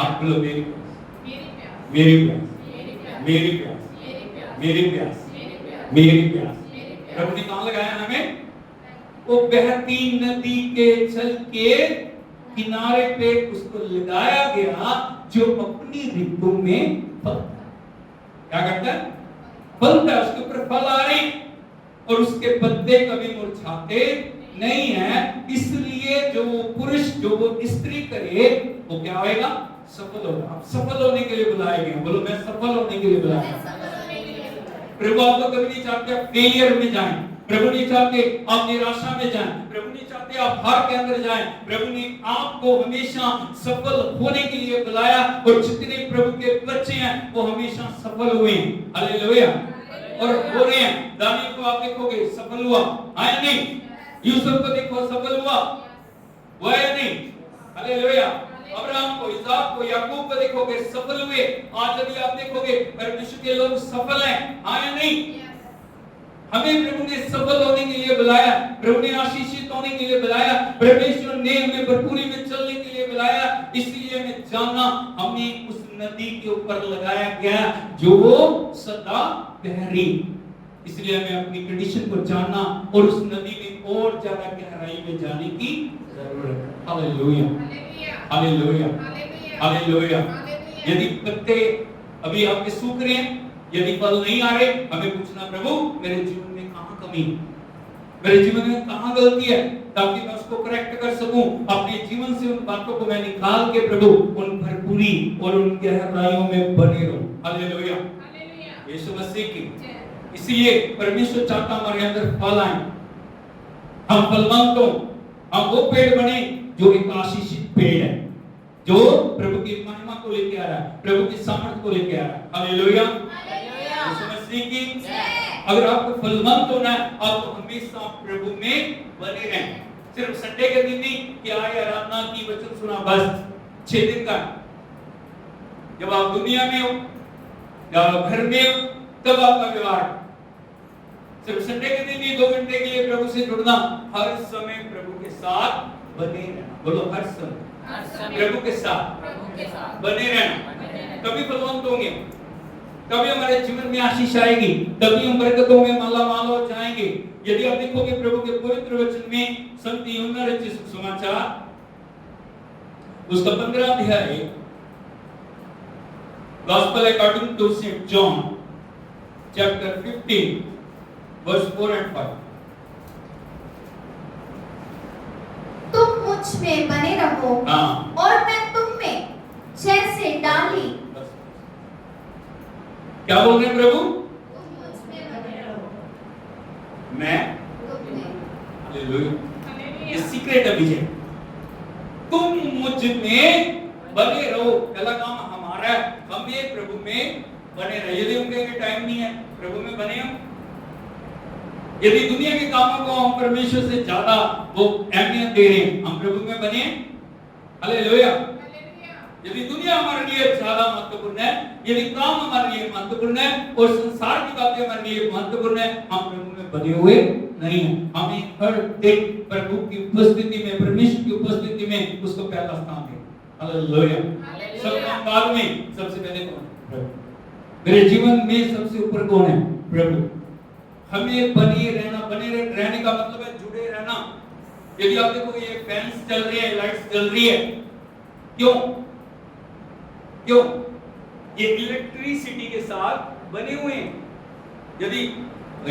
आप बोलो मेरी प्यास, मेरी प्यास, मेरी प्यास, मेरी प्यास, मेरी प्यास। प्रभु ने कहां लगाया हमें? वो बहती नदी के जल के किनारे पे उसको लगाया गया, जो अपनी ऋतु में फलता है। क्या करता है? फलता है, उसके ऊपर फल आ रहे, और उसके पत्ते कभी मुरझाते नहीं है। इसलिए जो वो पुरुष, जो वो स्त्री करे, वो क्या होएगा? सफल होगा। आप सफल होने के लिए बुलाए गए। बोलो मैं सफल होने के लिए बुलाया मैं गया। सफल होने के लिए प्रभु आपको कभी नहीं चाहते आप फेलियर में जाएं। प्रभु नहीं चाहते आप निराशा में जाएं। प्रभु नहीं चाहते आप हार के अंदर जाएं। प्रभु ने आपको हमेशा सफल होने के लिए बुलाया और जितने प्रभु के बच्चे हैं वो हमेशा सफल हुए हैं। हालेलुया। और हो रहे हैं। दानियल को आप देखोगे सफल हुआ, आया नहीं? यूसुफ को देखो सफल हुआ या नहीं? हालेलुया। अब्राहम को, इसहाक को, याकूब को देखोगे सफल हुए। आज यदि आप देखोगे परमेश्वर के लोग सफल हैं, आया नहीं? हमें प्रभु ने सफल होने के लिए बुलाया, प्रभु ने आशीषित होने के लिए बुलाया, परमेश्वर ने हमें भरपूरी में चलने के लिए बुलाया। इसलिए हमें जानना, हमें उस नदी के ऊपर लगाया गया जो सदा बह रही। इसलिए हमें अपनी कंडीशन को जानना और उस नदी में और ज्यादा गहराई में जाने की जरूरत है। Hallelujah, hallelujah, hallelujah. यदि पत्ते अभी आपके सूख रहे हैं, यदि फल नहीं आ रहे, हमें पूछना प्रभु मेरे जीवन में कहाँ कमी, मेरे जीवन में कहाँ गलती है, ताकि मैं उसको करेक्ट कर सकूं। अपने जीवन से उन बातों को मैं निकाल के प्रभु उन भरपूरी और उन गहराइयों में बने रहूं। हालेलुया, यीशु मसीह की। इसलिए परमेश्वर चाहता हमारे अंदर फल आए, हम फलवंत हो, हम वो पेड़ बने जो एक आशीषित पेड़ है, जो प्रभु की महिमा को लेके आ रहा है, प्रभु की सामर्थ को लेके आ रहा है। हालेलुया, यीशु मसीह की। अगर आपको फलवंत होना है, आप हमेशा प्रभु में बने रहें। सिर्फ संडे के दिन नहीं कि आए आराधना की, वचन सुना, बस 6 दिन का। जब आप दुनिया में हो या घर में हो तब आपका व्यवहार। सिर्फ संडे के दिन नहीं, 2 घंटे के लिए प्रभु से जुड़ना, हर समय प्रभु के साथ बने रहना। बोलो हर समय प्रभु के साथ बने रहना। तभी फलवंत होंगे, तभी हमारे जीवन में आशीष आएगी, तभी हम बरकतों में मालामाल हो जाएंगे। यदि आप देखोगे प्रभु के पवित्र वचन में संत यूहन्ना रचित सुसमाचार उसका 15 अध्याय, gospel according to saint John chapter 15 verse 4 and 5। तुम मुझ में बने रहो और मैं तुम में, जैसे डाली। क्या बोल रहे हैं प्रभु? तुम मुझ में बने रहो, मैं तुम में। हालेलुया। ये सीक्रेट है विजय। तुम मुझ में बने रहो, पहला काम हमारा है, हम ये प्रभु में बने रहे। यदि हम कहेंगे टाइम नहीं है, प्रभु में बने हम। यदि दुनिया के कामों को हम परमेश्वर से ज्यादा वो अहमियत दे रहे हैं, हम प्रभु में बने। हालेलुया। यदि दुनिया हमारे लिए ज्यादा महत्वपूर्ण है, यदि काम हमारे लिए महत्वपूर्ण है और संसार की बातें हमारे लिए महत्वपूर्ण है, हम प्रभु में बने हुए नहीं हैं। हमें हर दिन प्रभु की उपस्थिति में, परमेश्वर की उपस्थिति में उसको पहला स्थान दें। हालेलुया। सब काम बाद में, सबसे पहले कौन है? प्रभु। मेरे जीवन में सबसे ऊपर कौन है? प्रभु। हमें बने रहना, बने रहने का मतलब है जुड़े रहना। यदि आप देखो ये फैंस चल रही है, लाइट्स चल रही है, क्यों? क्यों? ये इलेक्ट्रिसिटी के साथ बने हुए हैं। यदि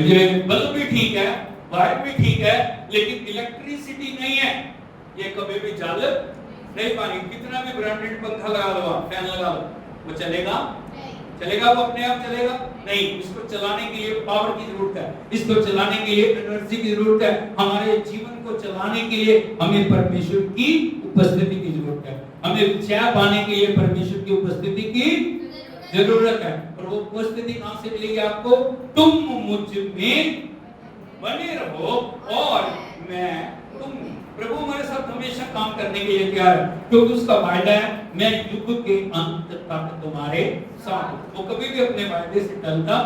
ये बल्ब भी ठीक है, वायर भी ठीक है, लेकिन इलेक्ट्रिसिटी नहीं है, ये कभी भी जल नहीं पाएंगे। कितना भी ब्रांडेड पंखा लगा लो, फैन लगा लो, वो चलेगा? चलेगा? वो अपने आप चलेगा? नहीं। इसको चलाने के लिए पावर की जरूरत है, इसको चलाने के लिए एनर्जी की जरूरत है। हमारे जीवन को चलाने के लिए हमें परमेश्वर की उपस्थिति की जरूरत है, हमें चाय पाने के लिए परमेश्वर की उपस्थिति की जरूरत है। और वो उपस्थिति कहां से मिलेगी आपको? तुम मुझ में बने रहो और मैं तुम में। प्रभु हमारे साथ हमेशा काम करने के लिए तैयार है, क्योंकि उसका वायदा है, मैं युग के अंत तक तुम्हारे साथ हूं। वो कभी भी अपने वायदे से टलता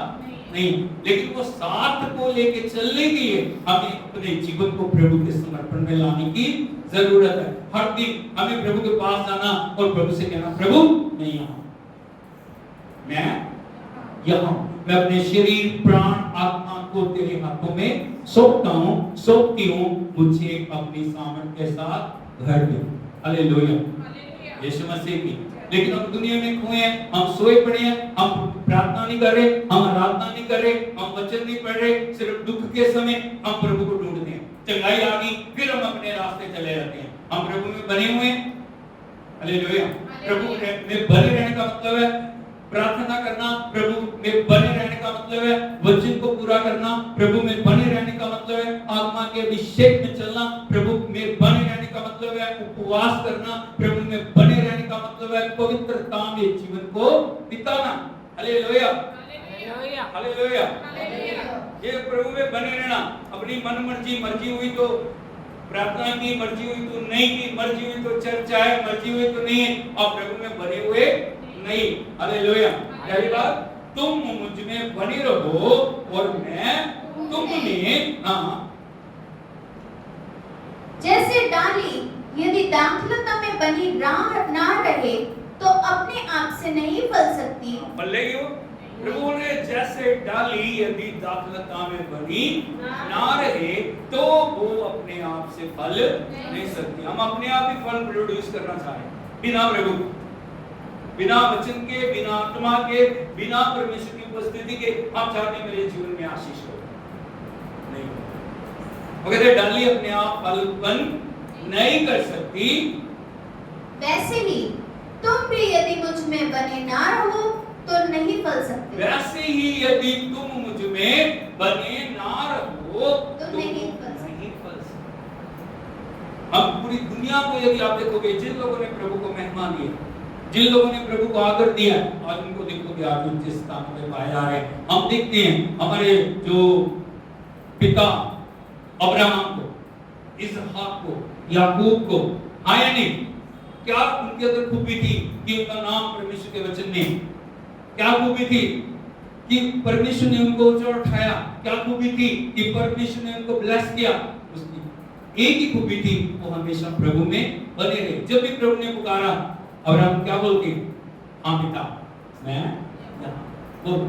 नहीं, लेकिन वो साथ को लेके चलने के लिए हमें अपने जीवन को प्रभु के समर्पण में लाने की जरूरत है। हर दिन हमें प्रभु के पास जाना और प्रभु से कहना, प्रभु मैं यहाँ, मैं यहाँ, मैं अपने शरीर, प्राण, आत्मा को तेरे हाथों में सौंपता हूँ, सौंपती हूँ, मुझे अपनी सामर्थ के साथ भर दे। हालेलुया, यीशु मसीह की। लेकिन हम दुनिया में खोए हैं, हम सोए पड़े हैं, हम प्रार्थना नहीं कर रहे, हम आराधना नहीं कर रहे, हम वचन नहीं पढ़ रहे। सिर्फ दुख के समय हम प्रभु को ढूंढते हैं, चंगाई आ गई फिर हम अपने रास्ते चले जाते हैं। हम प्रभु में बने हुए हैं, हालेलुया। प्रभु में बने रहने का मतलब है प्रार्थना करना, प्रभु में बने रहने का मतलब है वचन को पूरा करना, प्रभु में बने रहने का मतलब है आत्मा के अभिषेक में चलना, प्रभु में बने रहने का मतलब है उपवास करना, प्रभु में बने रहने का मतलब है पवित्रता में जीवन को बिताना। Hallelujah, hallelujah, hallelujah. हालेलुया। ये प्रभु में बने रहना, अपनी मन मर्जी हुई तो प्रार्थना की, मर्जी हुई तो नहीं की, मर्जी हुई तो चर्चा है, मर्जी हुई तो नहीं है, और प्रभु में बने हुए नहीं। हालेलुया। पहली बात, तुम मुझ में बने रहो और मैं तुम में। हाँ, जैसे डाली यदि दाखलता में बनी ना रहे तो अपने आप से नहीं फल सकती। बल्ले क्यों? प्रभु ने जैसे डाली यदि दाखलता में बनी ना रहे तो वो अपने आप से फल नहीं सकती। हम अपने आप ही फल प्रोड्यूस करना चाहें बिना प्रभु, बिना वचन के, बिना आत्मा के, बिना परमेश्वर की उपस्थिति के हम चाहते हैं मेरे जीवन में आशीष हो, नहीं। वो कहते हैं डाली अपने आप फल उत्पन्न नहीं कर सकती। वैसे ही तुम भी यदि मुझ में बने ना रहो तो नहीं फल सकते। वैसे ही यदि तुम मुझ में बने ना रहो तो नहीं फल सकते। हम पूरी दुनिया को यदि आप देखोगे, जिन लोगों ने प्रभु को महिमा दी, जिन लोगों ने प्रभु को आदर दिया, आज उनको देखोगे आज उनके स्थान पे पाए जा रहे हैं। हम देखते हैं हमारे जो पिता अब्राहम को, इसहाक को, याकूब को, हाँ या नहीं, क्या उनके अंदर खूबी थी कि उनका नाम परमेश्वर के वचन में, क्या खूबी थी कि परमेश्वर ने उनको ऊंचा उठाया, क्या खूबी थी कि परमेश्वर ने उनको ब्लेस किया। उसकी एक ही खूबी थी, वो हमेशा प्रभु में बने रहे। जब भी प्रभु ने पुकारा, अब्राहम क्या बोलते? हाँ पिता, मैं यहाँ। बोल,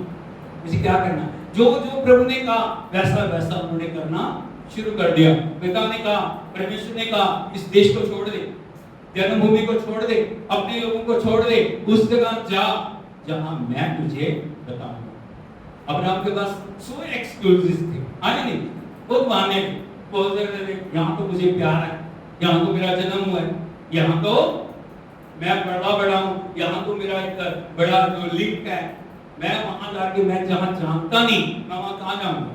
मुझे क्या करना? जो जो प्रभु ने कहा वैसा वैसा उन्होंने करना शुरू कर दिया। पिता ने कहा, परमेश्वर ने कहा, इस देश को छोड़ दे, जन्मभूमि को छोड़ दे, अपने लोगों को छोड़ दे, उस जगह जा जहां मैं तुझे बताऊंगा। अब्राहम के पास 100 एक्सक्यूजेस थे, हाँ नहीं, बहुत बहाने थे। बोलते थे यहाँ तो मुझे प्यार है, यहाँ तो मेरा जन्म हुआ है, यहाँ तो मैं बड़ा हूँ, यहाँ तो मेरा एक बड़ा जो लिंक है, मैं वहां जाके मैं जहाँ जानता नहीं, मैं वहां कहाँ जाऊंगा?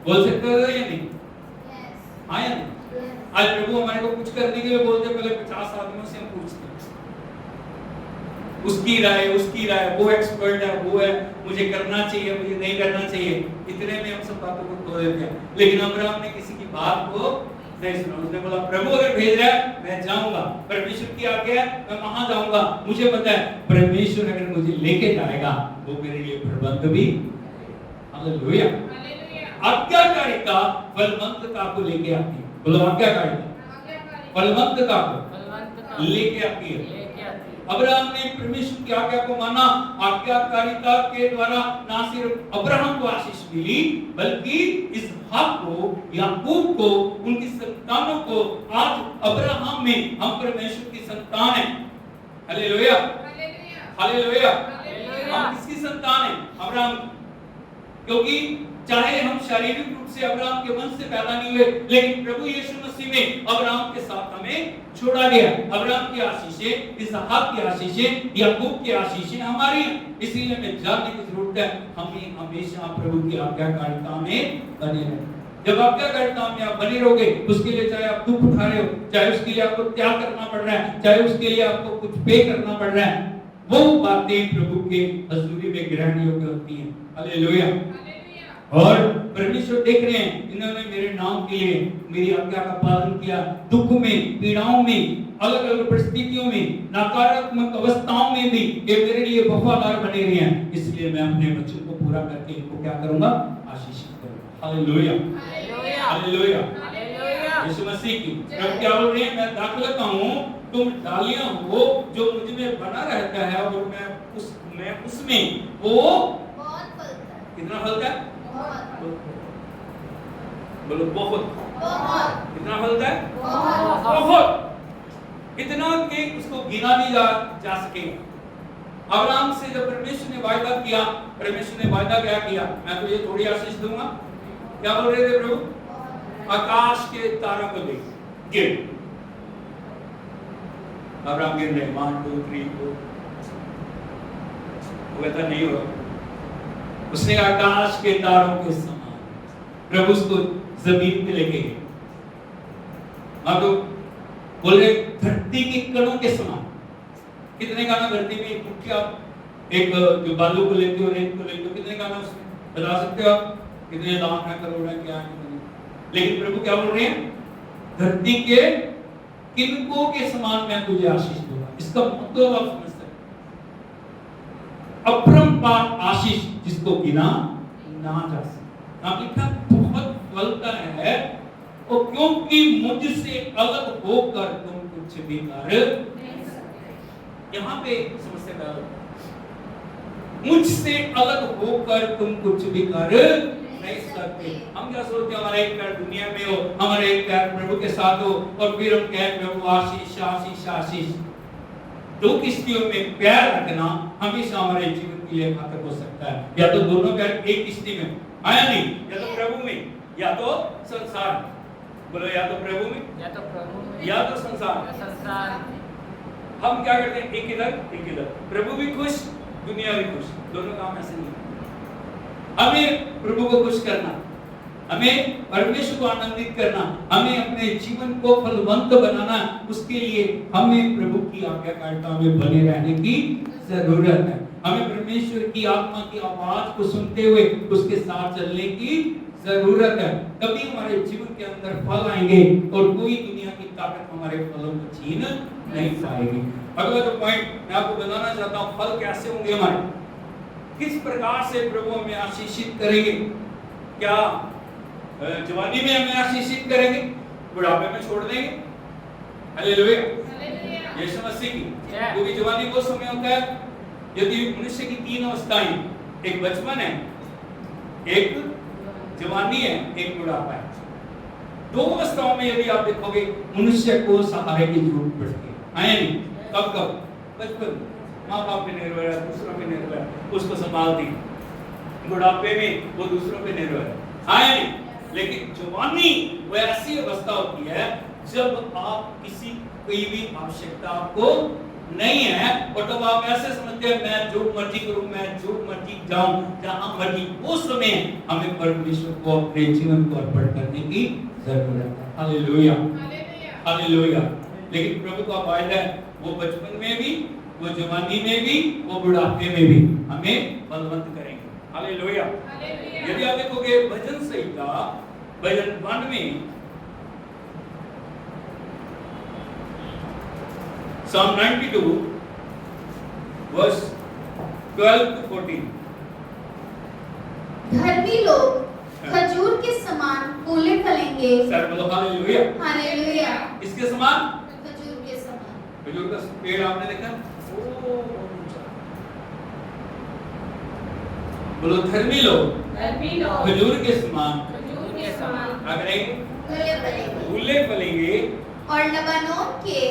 बोल सकते हो या नहीं? हाँ या नहीं? आज प्रभु हमारे को कुछ करने के लिए बोलते, पहले 50 आदमियों से हम पूछते हैं, उसकी राय, वो एक्सपर्ट है, वो है, मुझे करना चाहिए, मुझे नहीं करना चाहिए, इतने में हम सब बातों को खो देते हैं। लेकिन अब्राहम ने किसी की बात को नहीं सुना। उसने बोला, प्रभु अगर भेज रहा है मैं जाऊंगा, परमेश्वर की आज्ञा है मैं वहां जाऊंगा, मुझे पता है परमेश्वर अगर मुझे लेके जाएगा वो मेरे लिए प्रबंध भी। हालेलुया। आज्ञाकारिता बलवंतता को लेके आती है। बोलो आज्ञाकारिता बलवंतता को लेके आती है। अब्राहम ने परमेश्वर की आज्ञा को माना। आज्ञाकारिता के द्वारा ना सिर्फ अब्राहम को आशीष मिली, बल्कि इसहाक को, याकूब को, उनकी संतानों को। आज अब्राहम में हम परमेश्वर की संतान हैं। Hallelujah, hallelujah. हम किसकी संतान हैं? अब्राहम। क्योंकि चाहे हम शारीरिक रूप से अब्राहम के वंश से पैदा नहीं हुए, लेकिन प्रभु यीशु मसीह में अब्राहम के साथ हमें छोड़ा गया। अब्राहम की आशीषें, इसहाक की आशीषें, याकूब की आशीषें हमारी हैं। इसीलिए हमें जानने की जरूरत है, हमें हमेशा प्रभु की आज्ञाकारिता में बने रहें। जब आज्ञाकारिता में आप बने रहोगे, उसके लिए चाहे आप दुख उठा रहे हो, चाहे उसके लिए आपको त्याग करना पड़ रहा है, चाहे उसके लिए आपको कुछ पे करना पड़ रहा है, वो बातें प्रभु के हजूरी में ग्रहण योग्य होती हैं। हालेलुया। और परमेश्वर देख रहे हैं, इन्होंने मेरे नाम के लिए मेरी आज्ञा का पालन किया, दुख में, पीड़ाओं में, अलग अलग परिस्थितियों में, नकारात्मक अवस्थाओं में भी ये मेरे लिए वफादार बने रहे हैं। इसलिए मैं अपने वचन को पूरा करके इनको क्या करूंगा? आशीषित करूंगा। Hallelujah, hallelujah, hallelujah. यीशु मसीह की प्रभु क्या बोल रहे हैं? मैं दाखलता हूँ, तुम डालियां हो, जो मुझ में बना रहता है और मैं उसमें, वो बहुत फलता है। कितना फलता है? बोलो बहुत। कितना फलता है? बहुत। इतना कि उसको गिना नहीं जा सकेगा। अब्राहम से जब परमेश्वर ने वायदा किया, परमेश्वर ने वायदा क्या किया? मैं तो ये थोड़ी आशीष दूंगा। क्या बोल रहे थे प्रभु? आकाश के तारों को देख, गिन। अब्राहम गिन रहे 1 2 3 4, वो कहता नहीं होगा। उसने आकाश के तारों के समान, प्रभु उसको जमीन पे लेके गए। अब तो बोल रहे धरती के कणों के समान। कितने गाना धरती में मुख्य एक जो बालू को लेते हो, रेत को लेते हो, कितने गाना उसमें बता सकते हो आप? कितने लाख है, करोड़ है, क्या है? लेकिन प्रभु क्या बोल रहे हैं? धरती के किनको के समान मैं तुझे आशीष दूंगा। इसका मतलब आप समझ सकते, अपरंपार आशीष जिसको गिना ना जा सके। आप लिखा बहुत फलता है, और क्योंकि मुझसे अलग होकर तुम कुछ भी कर नहीं सकते। यहाँ पे समस्या क्या है? मुझसे अलग होकर तुम कुछ भी कर नहीं सकते। हम क्या सोचते हैं? हमारा एक पैर दुनिया में हो, हमारा एक पैर प्रभु के साथ हो, और फिर हम कहें प्रभु आशीष आशीष आशीष। दो किश्तियों में पैर रखना हमेशा हमारे जीवन के लिए घातक हो सकता है। या तो दोनों पैर एक किश्ती में आया नहीं, या तो प्रभु में या तो संसार में। बोलो या तो प्रभु में या तो प्रभु में या तो संसार में। संसार में। हम क्या करते हैं? एक इधर एक इधर, प्रभु भी खुश दुनिया भी खुश, दोनों काम ऐसे नहीं। हमें प्रभु को खुश करना, हमें परमेश्वर को आनंदित करना, हमें अपने जीवन को फलवंत बनाना, उसके लिए हमें प्रभु की आज्ञाकारिता में बने रहने की जरूरत है। हमें परमेश्वर की आत्मा की आवाज को सुनते हुए उसके साथ चलने की जरूरत है। तभी हमारे जीवन के अंदर फल आएंगे, और कोई दुनिया की ताकत हमारे फलों को छीन नहीं पाएगी। अगला जो पॉइंट मैं आपको बताना चाहता हूँ, फल कैसे होंगे हमारे, किस प्रकार से प्रभु हमें आशीषित करेंगे। क्या जवानी में हमें आशीषित करेंगे, बुढ़ापे में छोड़ देंगे? हालेलुया, यीशु मसीह की। क्योंकि जवानी वो समय होता है यदि मनुष्य की 3 अवस्थाएं, एक बचपन है, एक जवानी है, एक बुढ़ापा है। 2 अवस्थाओं में यदि आप देखोगे मनुष्य को सहारे की जरूरत पड़ती है। आए नहीं? कब कब? बचपन, माँ बाप पे निर्भर है, दूसरों पे निर्भर है, उसको संभालती। बुढ़ापे में वो दूसरों पे निर्भर है। आए नहीं? लेकिन जवानी वो ऐसी अवस्था होती है जब आप किसी कोई भी आवश्यकता आपको नहीं है, और तब आप ऐसे समझते हैं मैं जो मर्जी करूं, मैं जो मर्जी जाऊं, जहां मर्जी। वो समय हमें परमेश्वर को अपने जीवन को अर्पण करने की जरूरत है। Hallelujah, hallelujah. लेकिन प्रभु का वायदा है, वो बचपन में भी, वो जवानी में भी, वो बुढ़ापे में भी हमें बलवंत करेंगे। हालेलुया। यदि आप देखोगे भजन संहिता भजन 1 में, Psalm 92 verse 12 to 14। धर्मी लोग खजूर के समान फूले फलेंगे। सर बोलो हालेलुया। हालेलुया। इसके समान, खजूर के समान। खजूर का पेड़ आपने देखा? बोलो धर्मी लोग खजूर के समान क्या करेंगे? फूले फलेंगे। फूले फलेंगे, और लबानोन के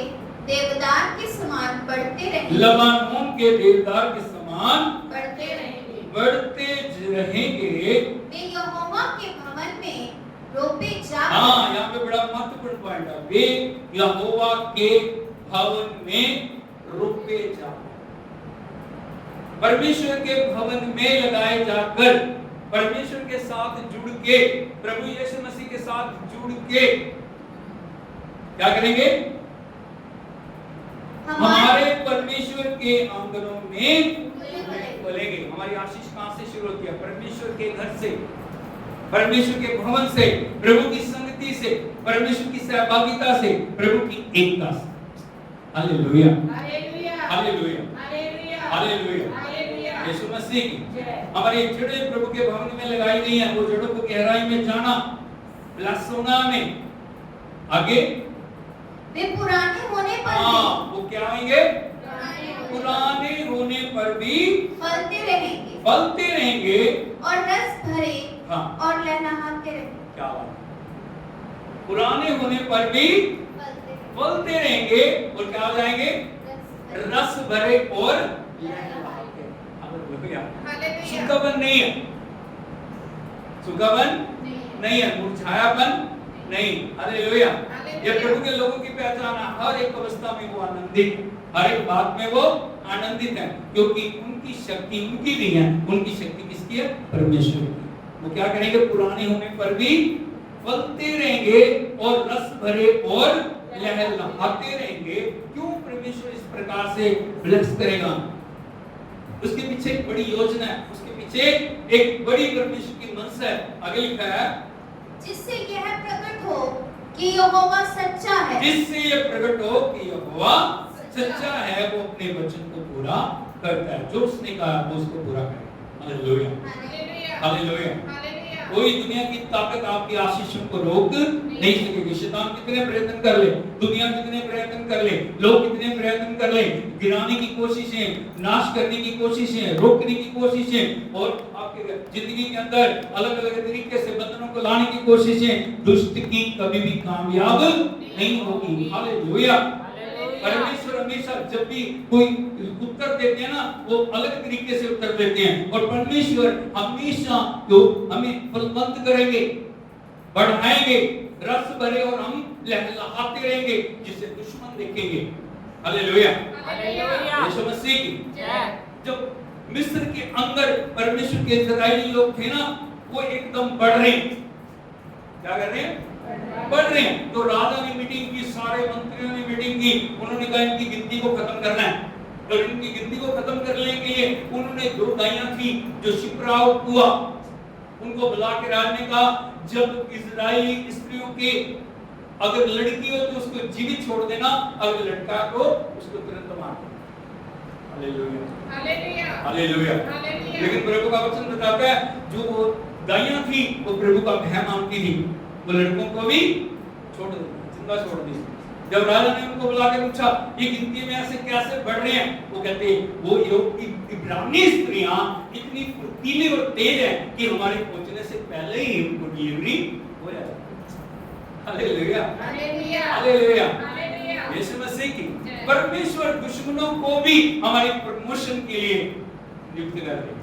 देवदार के समान बढ़ते रहेंगे। लबानोन के देवदार के समान बढ़ते रहेंगे। बढ़ते रहेंगे। वे यहोवा के भवन में रोपे जाकर। हाँ, यहाँ पे बड़ा महत्वपूर्ण पॉइंट है। वे यहोवा के भवन में रोपे जाकर, परमेश्वर के भवन में लगाए जाकर, परमेश्वर के साथ जुड़ के, प्रभु यीशु मसीह के साथ जुड़ के क्या करेंगे? हमारे परमेश्वर के आंगनों में फलेंगे। हमारी आशीष कहां से शुरू होती है? परमेश्वर के घर से, परमेश्वर के भवन से, प्रभु की संगति से, परमेश्वर की सहभागिता से, प्रभु की एकता से। Hallelujah, hallelujah, hallelujah. यीशु मसीह की हमारी जड़ें प्रभु के भवन में लगाई गई हैं। वो जड़ों को गहराई में जाना, प्लस होना में आगे वे पुराने होने पर हाँ, वो क्या होंगे? पुराने होने पर भी फलते रहेंगे। फलते रहेंगे और रस भरे हाँ। और लहलहाते रहेंगे। क्या बात? पुराने होने पर भी फलते रहेंगे, और क्या हो जाएंगे? रस भरे और लहलहाते। हालेलुया। सूखापन नहीं है, सूखापन नहीं है, मुरझायापन नहीं। हालेलुया। ये प्रभु के लोगों की पहचान है। हर एक अवस्था में वो आनंदित, हर एक बात में वो आनंदित है, क्योंकि उनकी शक्ति उनकी नहीं है, उनकी शक्ति किसकी है? परमेश्वर की। वो क्या करेंगे? पुराने होने पर भी फलते रहेंगे और रस भरे और लहलहाते रहेंगे। क्यों परमेश्वर इस प्रकार से ब्लेस करेगा? उसके पीछे एक बड़ी योजना है, उसके पीछे एक बड़ी परमेश्वर की मनसा है। आगे लिखा है, जिससे यह प्रकट हो कि यहोवा सच्चा है। जिससे यह प्रकट हो कि यहोवा सच्चा है, वो अपने वचन को पूरा करता है। जो उसने कहा वो उसको पूरा करेगा। Hallelujah, hallelujah. कोई दुनिया की ताकत आपकी आशीषों को रोक नहीं सकेगी। शैतान कितने प्रयत्न कर ले, दुनिया कितने प्रयत्न कर ले, लोग कितने प्रयत्न कर ले, गिराने की कोशिशें, नाश करने की कोशिशें, रोकने की कोशिशें और आपके जिंदगी के अंदर अलग अलग तरीके से बंधनों को लाने की कोशिशें, दुष्ट की कभी भी कामयाब नहीं होगी। हालेलुया। परमेश्वर हमेशा जब भी कोई उत्तर देते हैं ना, वो अलग तरीके से उत्तर देते हैं, और परमेश्वर हमेशा जो हमें फलवंत करेंगे, बढ़ाएंगे, रस भरे और हम लहलहाते रहेंगे, जिसे दुश्मन देखेंगे। Hallelujah, hallelujah. यीशु मसीह की जय। जब मिस्र के अंदर परमेश्वर के इस्राएली लोग थे ना, वो एकदम बढ़ रहे हैं। क्या कर रहे हैं? बढ़ रहे हैं। तो राजा ने मीटिंग की, सारे मंत्रियों ने मीटिंग की, उन्होंने कहा इनकी गिनती को खत्म करना है। और इनकी गिनती को खत्म करने के लिए उन्होंने 2 गायें थी जो शिप्राव हुआ, उनको बुला के राजा ने कहा, जब इजरायली स्त्रियों के अगर लड़की हो तो उसको जीवित छोड़ देना, अगर लड़का तो उसको तुरंत मार देना। Hallelujah, hallelujah, hallelujah. हालेलुया। लेकिन प्रभु का वचन बताता है, जो गायें थी वो प्रभु का भय मानती थी, वो लड़कों को भी छोड़ दी, जिंदा छोड़ दी। जब राजा ने उनको बुला के पूछा ये गिनती में ऐसे कैसे बढ़ रहे हैं, वो कहते वो इब्रानी स्त्रियां इतनी फुर्तीली और तेज है कि हमारे पहुंचने से पहले ही उनको डिलीवरी हो जाए। Hallelujah, hallelujah, hallelujah. हालेलुया। यीशु मसीह की परमेश्वर दुश्मनों को भी हमारी प्रमोशन के लिए नियुक्त कर देगा।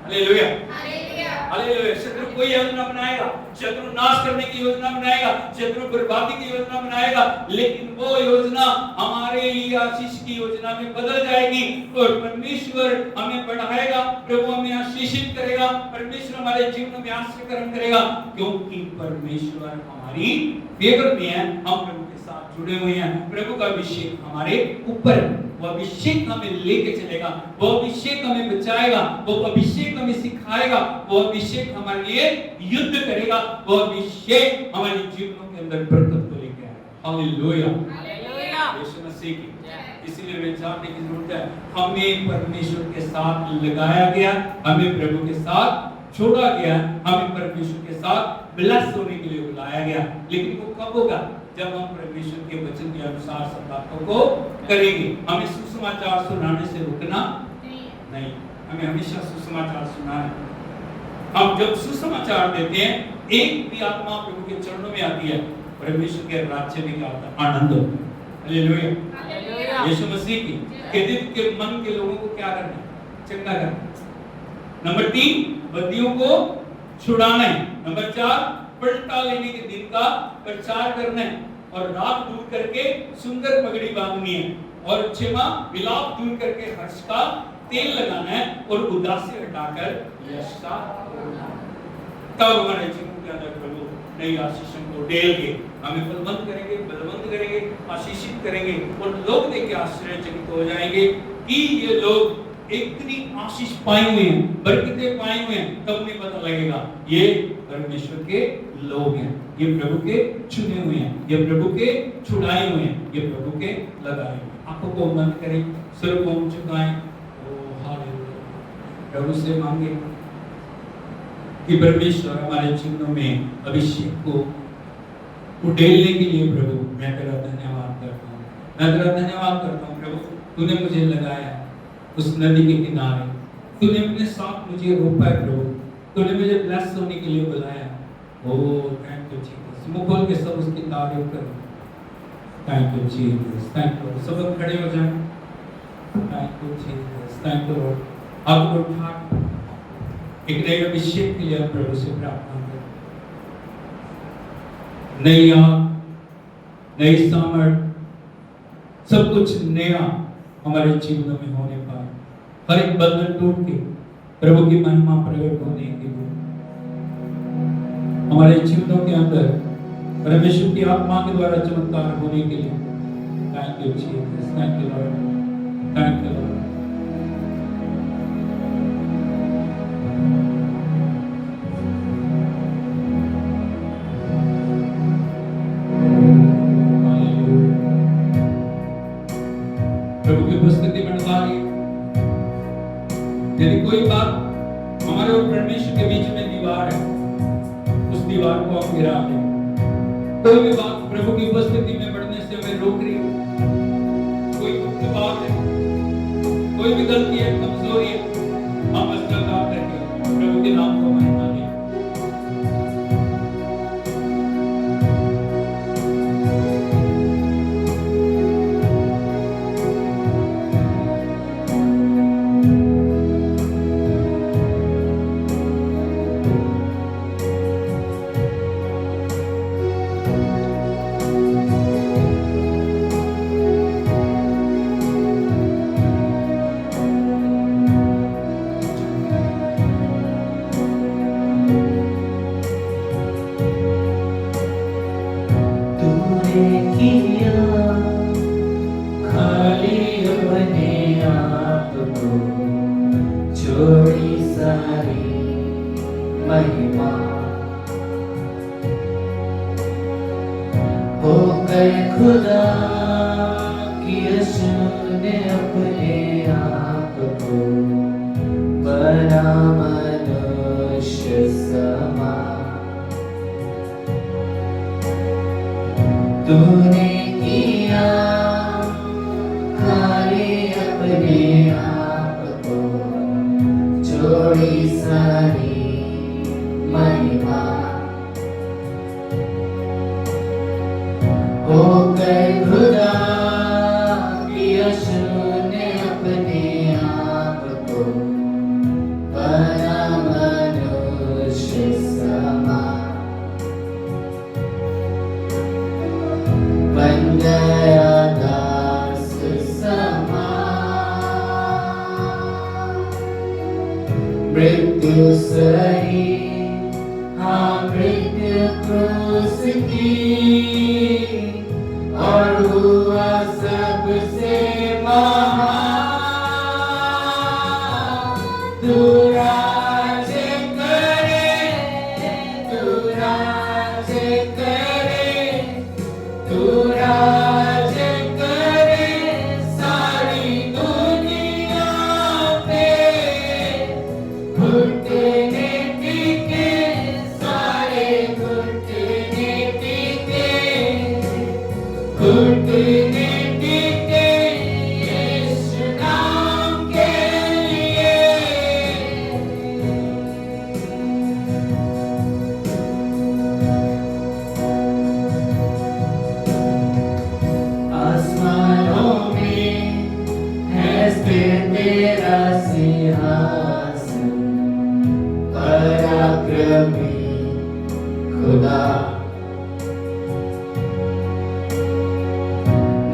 Hallelujah, hallelujah. हालेलुया। शत्रु कोई योजना बनाएगा, शत्रु नाश करने की योजना बनाएगा, शत्रु बर्बादी की योजना बनाएगा, लेकिन वो योजना हमारे लिए आशीष की योजना में बदल जाएगी और परमेश्वर हमें बढ़ाएगा, प्रभु हमें आशीषित करेगा, परमेश्वर हमारे जीवन में आशीर्वाद करेगा, क्योंकि परमेश्वर हमारी फेवर में है, हम प्रभु के साथ जुड़े हुए हैं। प्रभु का अभिषेक हमारे ऊपर है, वो अभिषेक हमें लेके चलेगा, वो अभिषेक हमें बचाएगा, वो अभिषेक हमें सिखाएगा, वो अभिषेक हमारे लिए युद्ध करेगा, वो अभिषेक हमारे जीवनों के अंदर बरकत को लेके आएगा। Hallelujah, hallelujah. यीशु मसीह की इसीलिए वे जानने की जरूरत है, हमें परमेश्वर के साथ लगाया गया, हमें प्रभु के साथ छोड़ा गया, हमें परमेश्वर के साथ ब्लेस होने के लिए बुलाया गया। लेकिन वो कब होगा? जब हम परमेश्वर के वचन के अनुसार सब बातों को करेंगे। हमें सुसमाचार सुनाने से रुकना नहीं, हमें हमेशा सुसमाचार सुनाना है। हम जब सुसमाचार देते हैं, एक भी आत्मा प्रभु के चरणों में आती है, परमेश्वर के राज्य में क्या होता है? आनंद होता है। Hallelujah, hallelujah. यीशु मसीह की दिल के मन के लोगों को क्या करना है? चंगा करना। नंबर 3, बंदियों को छुड़ाना है। नंबर 4, पलटा लेने के दिन का प्रचार करना है और रात दूर करके सुंदर पगड़ी बांधनी है और क्षमा विलाप दूर करके हर्ष का तेल लगाना है और उदासी हटाकर यश का तब हमारे जीवन के अंदर प्रभु नई आशीषों को डेल के हमें बलवंत करेंगे, बलवंत करेंगे, आशीषित करेंगे और लोग देख के आश्चर्यचकित हो जाएंगे कि ये लोग इतनी आशीष पाए हुए हैं, बरकतें पाए हुए हैं। तब उन्हें पता लगेगा ये परमेश्वर के लोग हैं, ये प्रभु के चुने हुए हैं, ये प्रभु के छुड़ाए हुए हैं, ये प्रभु के लगाए हुए हैं। आंखों को बंद करें, सिर को झुकाएं, ओ हालेलुया, प्रभु से मांगे कि परमेश्वर हमारे जीवनों में अभिषेक को उड़ेलने के लिए प्रभु मैं तेरा धन्यवाद करता हूँ, मैं तेरा धन्यवाद करता हूँ। प्रभु तूने मुझे लगाया उस नदी के किनारे, तूने अपने साथ मुझे रोका है प्रभु, तूने मुझे ब्लेस होने के लिए बुलाया। ओ थैंक यू जीसस। मुंह खोल के सब उसकी तारीफ करो। Thank you Jesus, thank you. सब लोग खड़े हो जाएं। Thank you Jesus, thank you Lord. आपको उठा एक नए अभिषेक के लिए प्रभु से प्रार्थना करें। नई आग नई सामर्थ, सब कुछ नया हमारे जीवनों में होने पाए। हर एक बंधन टूट के प्रभु की महिमा प्रकट होने के लिए हमारे जीवनों के अंदर परमेश्वर की आत्मा के द्वारा चमत्कार होने के लिए thank you Jesus, thank you Lord, thank you Lord. प्रभु की उपस्थिति बढ़वा रही है। यदि कोई बात हमारे और परमेश्वर के बीच में दीवार है, उस दीवार को आप गिरा दें। कोई भी बात प्रभु की उपस्थिति में बढ़ने से हमें रोक रही है, कोई गुप्त बात है, कोई भी गलती है, कमजोरी है, हम इसका काम करके प्रभु के नाम को महिमा दें। तूने किया खाली अपने आप को, छोड़ी सारी महिमा, होकर खुदा किया शून्य अपने आप को, बना मनुष्य समा, बन गया दास समा, मृत्यु सही, हाँ मृत्यु क्रूस की, और हुआ सबसे महान। तू राज करे, तू राज करे, तू राज करे सारी दुनिया पे, घुटने टिके सारे घुटने टिके, घुटने टिके यीशु नाम के लिए। आसमानों में है स्थिर तेरा सिंहासन, पराक्रमी खुदा,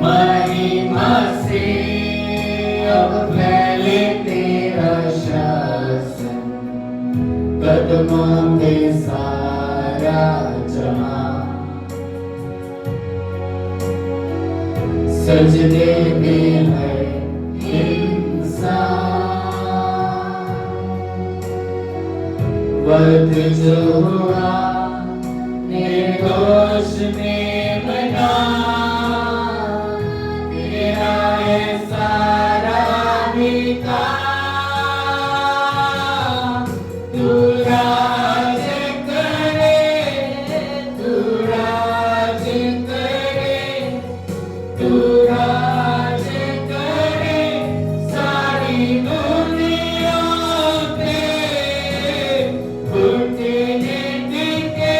महिमा से अब फैले तेरा शासन, कदमों में सारा जहां, सजदे में है इंसान, वध जो हुआ निर्दोष में बना, तेरा है सारा अधिकार। तू राज करे, तू राज करे, तू राज करे सारी दुनिया पे, घुटने टिके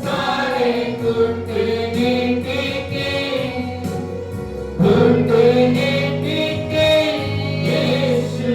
सारे घुटने टिके, घुटने टिके यीशु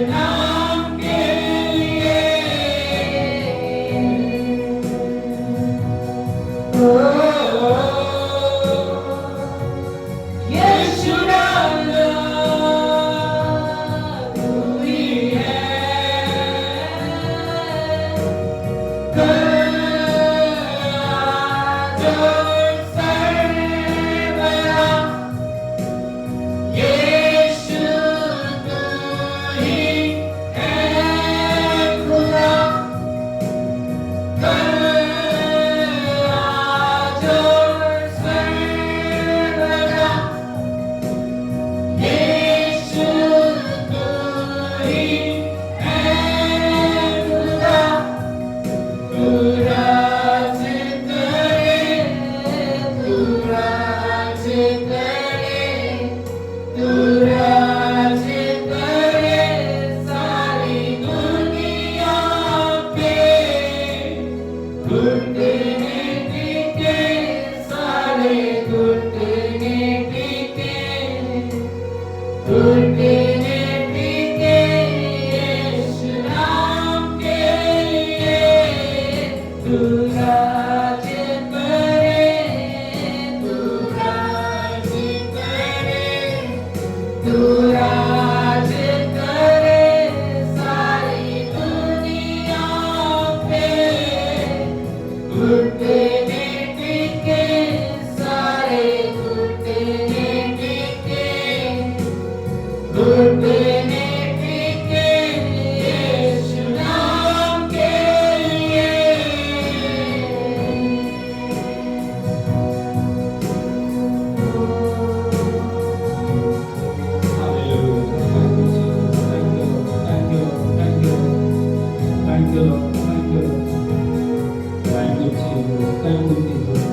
Thank you, Jesus. Thank you, Jesus.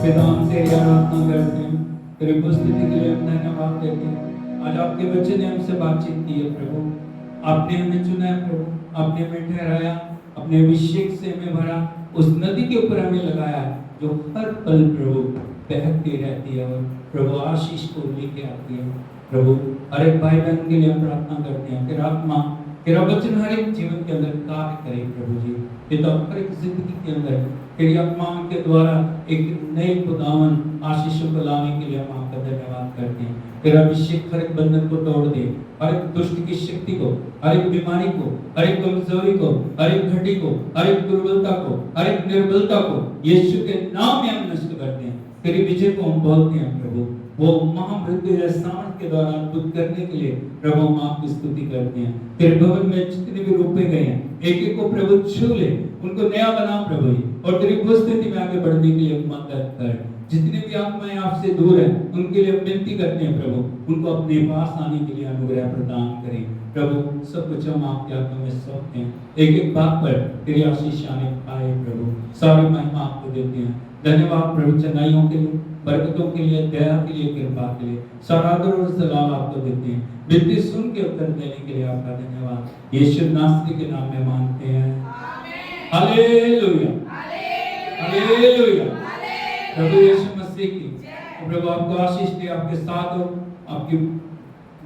पिता हम तेरी आराधना करते हैं, तेरी उपस्थिति के लिए हम धन्यवाद देते हैं। आज आपके बच्चे ने हमसे बातचीत की है प्रभु, आपने हमें चुना है प्रभु, आपने हमें ठहराया, अपने अभिषेक से हमें भरा, उस नदी के ऊपर हमें लगाया जो हर पल प्रभु बहती रहती है और प्रभु आशीष को लेके आती है। प्रभु हर एक भाई बहन के लिए हम प्रार्थना करते हैं, तेरा आत्मा तेरा वचन हर एक जीवन के अंदर कार्य करे प्रभु जी। पिता हर एक जिंदगी के अंदर तेरी आत्मा के द्वारा एक नए खुदावन आशीषों को लाने के लिए हम आपका धन्यवाद करते हैं। तेरा अभिषेक हर एक बंधन को तोड़ दे, हर एक दुष्ट की शक्ति को, हर एक बीमारी को, हर एक कमजोरी को, हर एक घटी को, हर एक दुर्बलता को, हर एक निर्बलता को यीशु के नाम में हम नष्ट करते हैं। तेरी विजय को हम बोलते हैं प्रभु, वो महामृत्यु सामर्थ के द्वारा अद्भुत करने के लिए प्रभु हम आपकी स्तुति करते हैं। तेरे भवन में जितने भी रोपे गए हैं एक एक को प्रभु छू ले, उनको नया बना प्रभु, और तेरी उपस्थिति में आगे बढ़ने के लिए मदद कर। जितने भी आत्माएं आपसे दूर हैं उनके लिए विनती करते हैं प्रभु, उनको अपने पास आने के लिए अनुग्रह प्रदान करें प्रभु। सब कुछ हम आपके हाथों में सौंपते हैं, एक एक बात पर तेरी आशीष आने पाए प्रभु। सारी महिमा आपको देते हैं। धन्यवाद प्रभु चंगाइयों के लिए, बरकतों के लिए, दया के लिए, कृपा के लिए, सारा आदर और सलाम आपको देते हैं। विनती सुन के उत्तर देने के लिए आपका धन्यवाद। यीशु नासरी के नाम में मांगते हैं, हालेलुया हालेलुया। प्रभु यीशु मसीह की प्रभु आपको आशीष दे, आपके साथ हो, आपके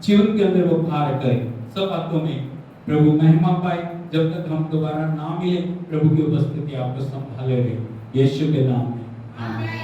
जीवन के अंदर वो कार्य करे। सब बातों में प्रभु महिमा पाए। जब तक हम दोबारा ना मिले प्रभु की उपस्थिति आपको संभाले रहे, यीशु के नाम में आमीन।